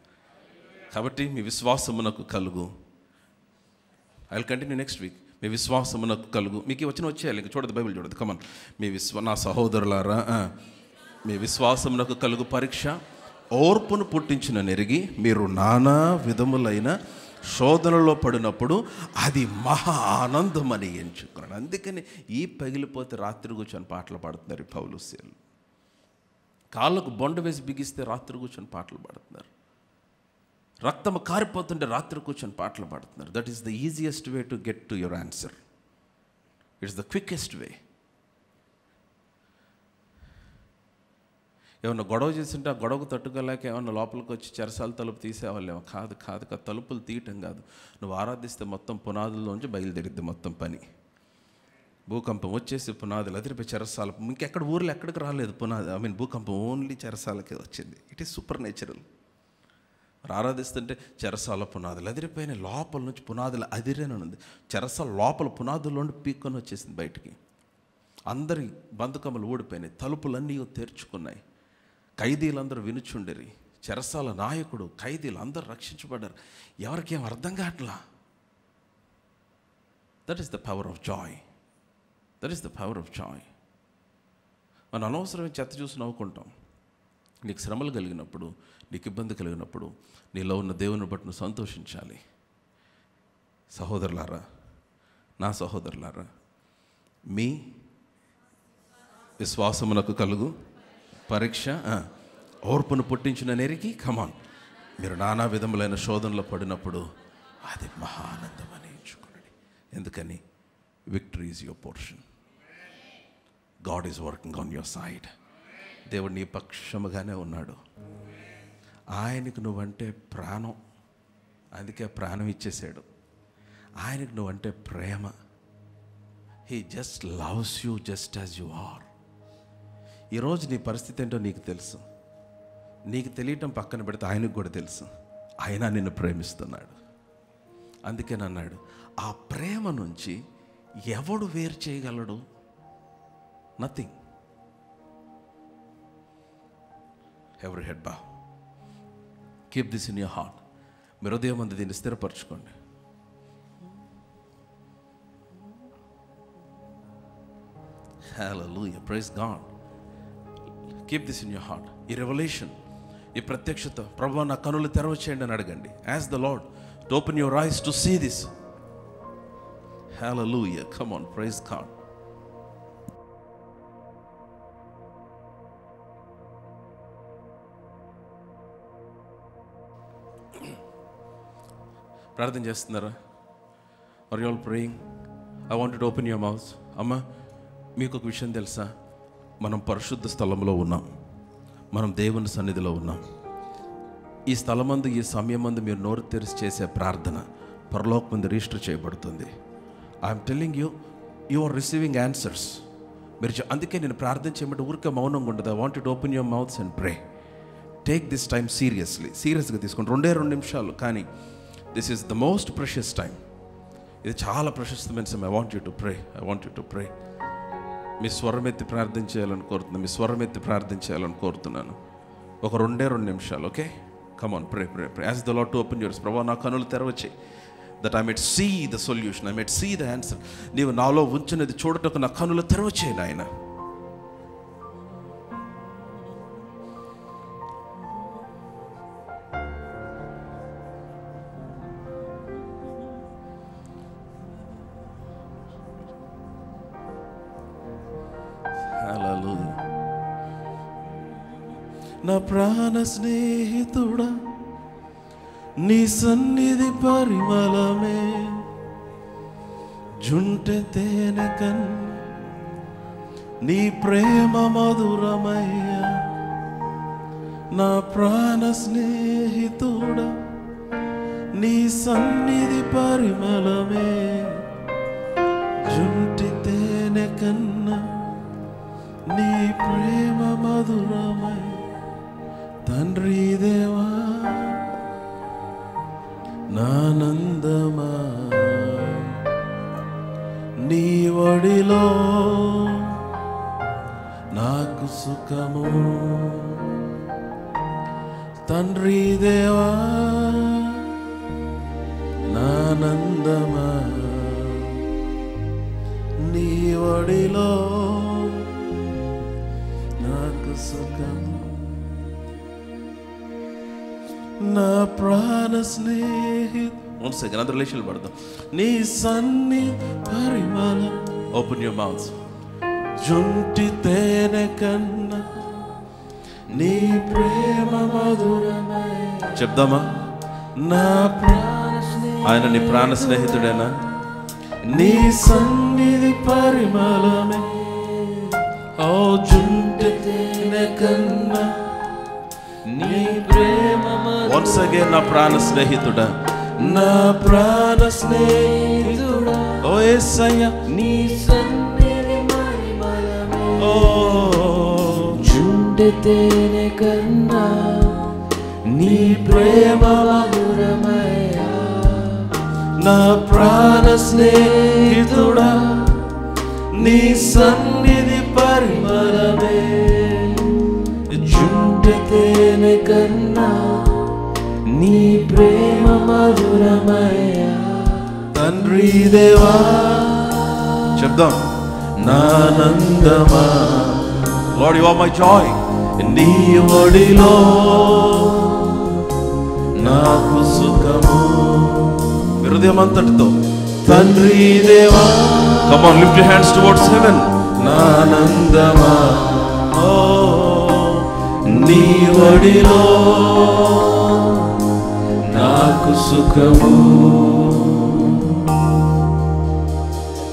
కాబట్టి మీ విశ్వాసమునకు కలుగు. I will continue next week. మీ విశ్వాసమునకు కలుగు. మీకు వచ్చేయాలి, ఇంక చూడదు, బైబిల్ చూడదు. కమన్. నా సహోదరులారా, మీ విశ్వాసమునకు కలుగు పరీక్ష ఓర్పును పుట్టించిన నెరిగి, మీరు నానా విధములైన శోధనలో పడినప్పుడు అది మహా ఆనందమని ఎంచుకున్నాడు. అందుకని ఈ పగిలిపోతే రాత్రి కూర్చొని పాటలు పాడుతున్నారు ఈ పౌలుసేలు. కాళ్ళకు బొండ వేసి బిగిస్తే రాత్రి కూర్చొని పాటలు పాడుతున్నారు. రక్తం కారిపోతుంటే రాత్రి కూర్చొని పాటలు పాడుతున్నారు. That is the easiest way to get to your answer. It's the quickest way. ఏమన్నా గొడవ చేస్తుంటే ఆ గొడవకు తట్టుకోలేక ఏమన్నా లోపలికి వచ్చి చెరసాల తలుపు తీసేవాళ్ళేమో. కాదు, తలుపులు తీయటం కాదు. నువ్వు ఆరాధిస్తే మొత్తం పునాదుల్లోంచి బయలుదేరిద్ది మొత్తం పని. భూకంపం వచ్చేసి పునాదులు అదిరిపోయి చెరసాల, ఇంకెక్కడ ఊర్లో ఎక్కడికి రాలేదు పునాది. భూకంపం ఓన్లీ చెరసాలకే వచ్చింది. It is supernatural. ఆరాధిస్తుంటే చెరసాల పునాదులు అదిరిపోయినాయి. లోపల నుంచి పునాదులు అదిరేనే ఉంది. చెరసాల లోపల పునాదుల్లోండి పీక్కొని వచ్చేసింది బయటికి. అందరి బంధకములు ఊడిపోయినాయి. తలుపులన్నీ తెరుచుకున్నాయి. ఖైదీలందరూ వినుచుండిరి. చెరసాల నాయకుడు, ఖైదీలు అందరూ రక్షించబడ్డారు. ఎవరికేం అర్థం కావట్లా. That is the power of Joy. That is the power of Joy. మనం అనవసరమైన చెత్త చూసి నవ్వుకుంటాం. నీకు శ్రమలు కలిగినప్పుడు, నీకు ఇబ్బంది కలిగినప్పుడు నీలో ఉన్న దేవుని బట్టి నువ్వు సంతోషించాలి. సహోదరులారా, నా సహోదరులారా, మీ విశ్వాసమునకు కలుగు పరీక్ష ఓర్పును పుట్టించిన నెరికి, కమాన్, మీరు నానా విధములైన శోధనలో పడినప్పుడు అది మహా ఆనందమని ఎంచుకోండి. ఎందుకని? Victory is your portion. God is working on your side. దేవుడు నీ పక్షముగానే ఉన్నాడు. ఆయనకు నువ్వంటే ప్రాణం, అందుకే ప్రాణం ఇచ్చేసాడు. ఆయనకు నువ్వంటే ప్రేమ. He just loves you just as you are. ఈరోజు నీ పరిస్థితి ఏంటో నీకు తెలుసు. నీకు తెలియటం పక్కన పెడితే ఆయనకు కూడా తెలుసు. ఆయన నిన్ను ప్రేమిస్తున్నాడు. అందుకేనన్నాడు, ఆ ప్రేమ నుంచి ఎవడు వేరు చేయగలడు? నథింగ్. ఎవరి హెడ్ బా. Keep this in your heart. మీ హృదయం అందు దీన్ని స్థిరపరచుకోండి. Hallelujah, praise God. Keep this in your heart. ఈ రెవల్యూషన్, ఈ ప్రత్యక్షత, ప్రభువా నా కనులు తెరవచేయండి అని అడగండి. As the Lord to open your eyes to see this. Hallelujah, come on, praise God. ప్రార్థన చేస్తున్నారా? Are you all praying? I want to open your mouth. అమ్మ, మీకు ఒక విషయం తెలుసా? మనం పరిశుద్ధ స్థలంలో ఉన్నాం. మనం దేవుని సన్నిధిలో ఉన్నాం. ఈ స్థలమందు, ఈ సమయమందు మీరు నోరు తెరిచి చేసే ప్రార్థన పరలోకం ముందు రిజిస్టర్ చేయబడుతుంది. I'm telling you, you are receiving answers. మీరు అందుకే నేను ప్రార్థన చేయమంటే ఊరికే మౌనంగా ఉండదు. I want to open your mouths and pray. Take this time సీరియస్గా తీసుకోండి. 2 నిమిషాలు, కానీ this is the most precious time. ఇది చాలా ప్రశస్తమైన సమయం. I want you to pray. మీ స్వరం ఎత్తి ప్రార్థన చేయాలని కోరుతున్నాను. ఒక 2 నిమిషాలు. Okay, come on, pray. As the Lord to open yours. ప్రభువా నా కనులు తెరవచ్చి, that I might see the solution, I might see the answer. నీవు నాలో ఉంచినది చూడటకు నా కనులు తెరవచ్చేయి నాయన. నా ప్రాణ స్నేహితుడా, నీ సన్నిధి పరిమళమే జుంటె తేనె కన్ నీ ప్రేమ మధురమయ్యా, నా ప్రాణ స్నేహితుడా, నీ సన్నిధి పరిమళమే జుంటి తేనె కన్నా, నీ ప్రేమ మధురమై తండ్రి దేవా, నానందమా నీ ఒడిలో నాకు సుఖము, తండ్రి దేవా, నానందమా నీ ఒడిలో నాకు సుఖము, నా ప్రాణ స్నేహితు. వన్ సెకండ్, అందరూ లేచి పడదాం. నీ సన్ని పరిమళం, ఓపెన్ యువర్ మౌత్, జుంటి తేనె కన్నా నీ ప్రేమ మధురమై. చెప్దామా? నా ఆయన నీ ప్రాణ స్నేహితుడేనా? నీ సన్నిధి పరిమళమే ఓ జుంటి తేనె కన్నా నీ ప్రేమ. వన్స్ అగైన్, నా ప్రాణ స్నేహితుడా, నా ప్రాణ స్నేహితుడా, ఓ యేసయ్యా, నీ సన్నిధి పరిమళమే ఓ జుంటి తేనె కన్నా నీ ప్రేమ మధురమయ్యా, నా ప్రాణ స్నేహితుడా, నీ సన్నిధి పరిమళమే జుంటి తేనె కన్నా నీ ప్రేమ మధురమయ్యా, తండ్రి దేవా. చెప్దాం, నానందమా, Lord you are my joy, నీ ఒడిలో నాకు సుఖము. హృదయం అంతటితో తండ్రి దేవా. Come on, lift your hands towards heaven. నానందమా ఓ నీ ఒడిలో నాకు సుఖము,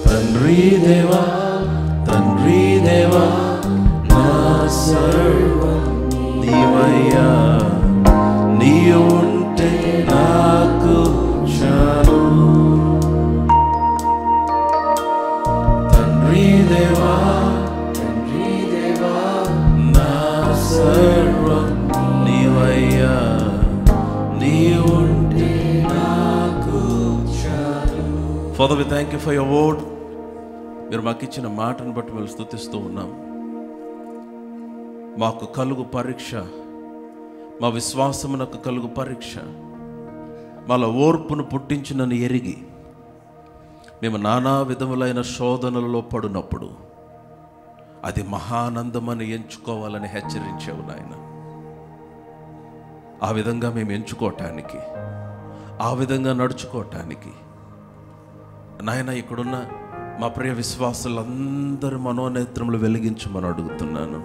తండ్రి దేవా, తండ్రి దేవా, నా సర్వం నీవయ్యా, నీ ఉంటే నాకు చాలు, తండ్రి దేవా, తండ్రి దేవా, నా సర్వం నీవయ్యా, నీ ఉంటే నాకు చాలు. Father, we thank you for your word. మీరు మాకు ఇచ్చిన మాటను బట్టి మేము స్తుతిస్తూ ఉన్నాం. మాకు కలుగు పరీక్ష, మా విశ్వాసమునకు కలుగు పరీక్ష, మాలో ఓర్పును పుట్టించినని ఎరిగి మేము నానా విధములైన శోధనలలో పడినప్పుడు అది మహానందమని ఎంచుకోవాలని హెచ్చరించావు నాయన. ఆ విధంగా మేము ఎంచుకోవటానికి, ఆ విధంగా నడుచుకోవటానికి నాయన ఇక్కడున్న మా ప్రియ విశ్వాసులందరి మనోనేత్రములు వెలిగించమని అడుగుతున్నాను.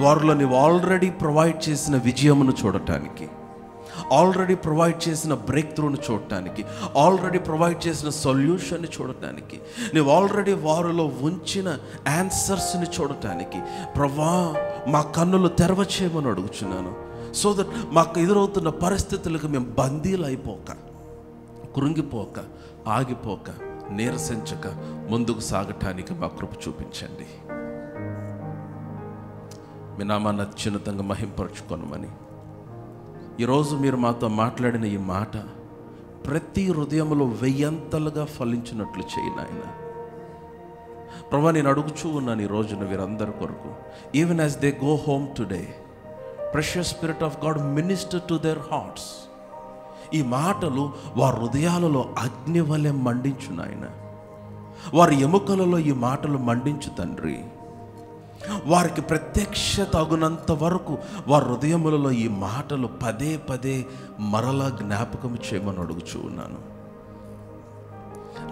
వారిలో నీవు ఆల్రెడీ ప్రొవైడ్ చేసిన విజయమును చూడటానికి, ఆల్రెడీ ప్రొవైడ్ చేసిన బ్రేక్ త్రూను చూడటానికి, ఆల్రెడీ ప్రొవైడ్ చేసిన సొల్యూషన్ని చూడటానికి, నీవు ఆల్రెడీ వారిలో ఉంచిన ఆన్సర్స్ని చూడటానికి ప్రభా మా కన్నులు తెరవచేయమని అడుగుచున్నాను. సో దట్ మాకు ఎదురవుతున్న పరిస్థితులకు మేము బందీలు అయిపోక, కృంగిపోక, ఆగిపోక, నీరసించక ముందుకు సాగటానికి మా కృప చూపించండి. మీ నామాన్ని అత్యున్నతంగా మహింపరచుకోనమని ఈరోజు మీరు మాతో మాట్లాడిన ఈ మాట ప్రతి హృదయంలో 1000 ఫలించినట్లు చేయి నాయన. ప్రభా, నేను అడుగుచూ ఉన్నాను ఈ రోజున వీరందరి కొరకు. Even as they go home today, precious spirit of God minister to their hearts. ఈ మాటలు వారి హృదయాలలో అగ్ని వలె మండించు నాయన. వారి ఎముకలలో ఈ మాటలు మండించు తండ్రి. వారికి ప్రత్యక్షత అగునంత వరకు వారి హృదయములలో ఈ మాటలు పదే పదే మరలా జ్ఞాపకం చేయమని అడుగుచూ ఉన్నాను.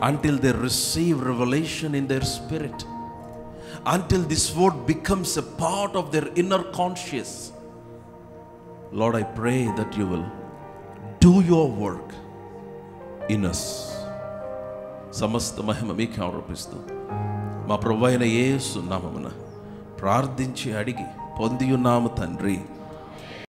Until they receive revelation in their spirit, until this word becomes a part of their inner conscious. Lord, I pray that you will do your work in us. సమస్త మహిమ మీకే ఆరోపిస్తూ మా ప్రభువైన యేసు నామమున ప్రార్థించి అడిగి పొంది ఉన్నాము తండ్రి.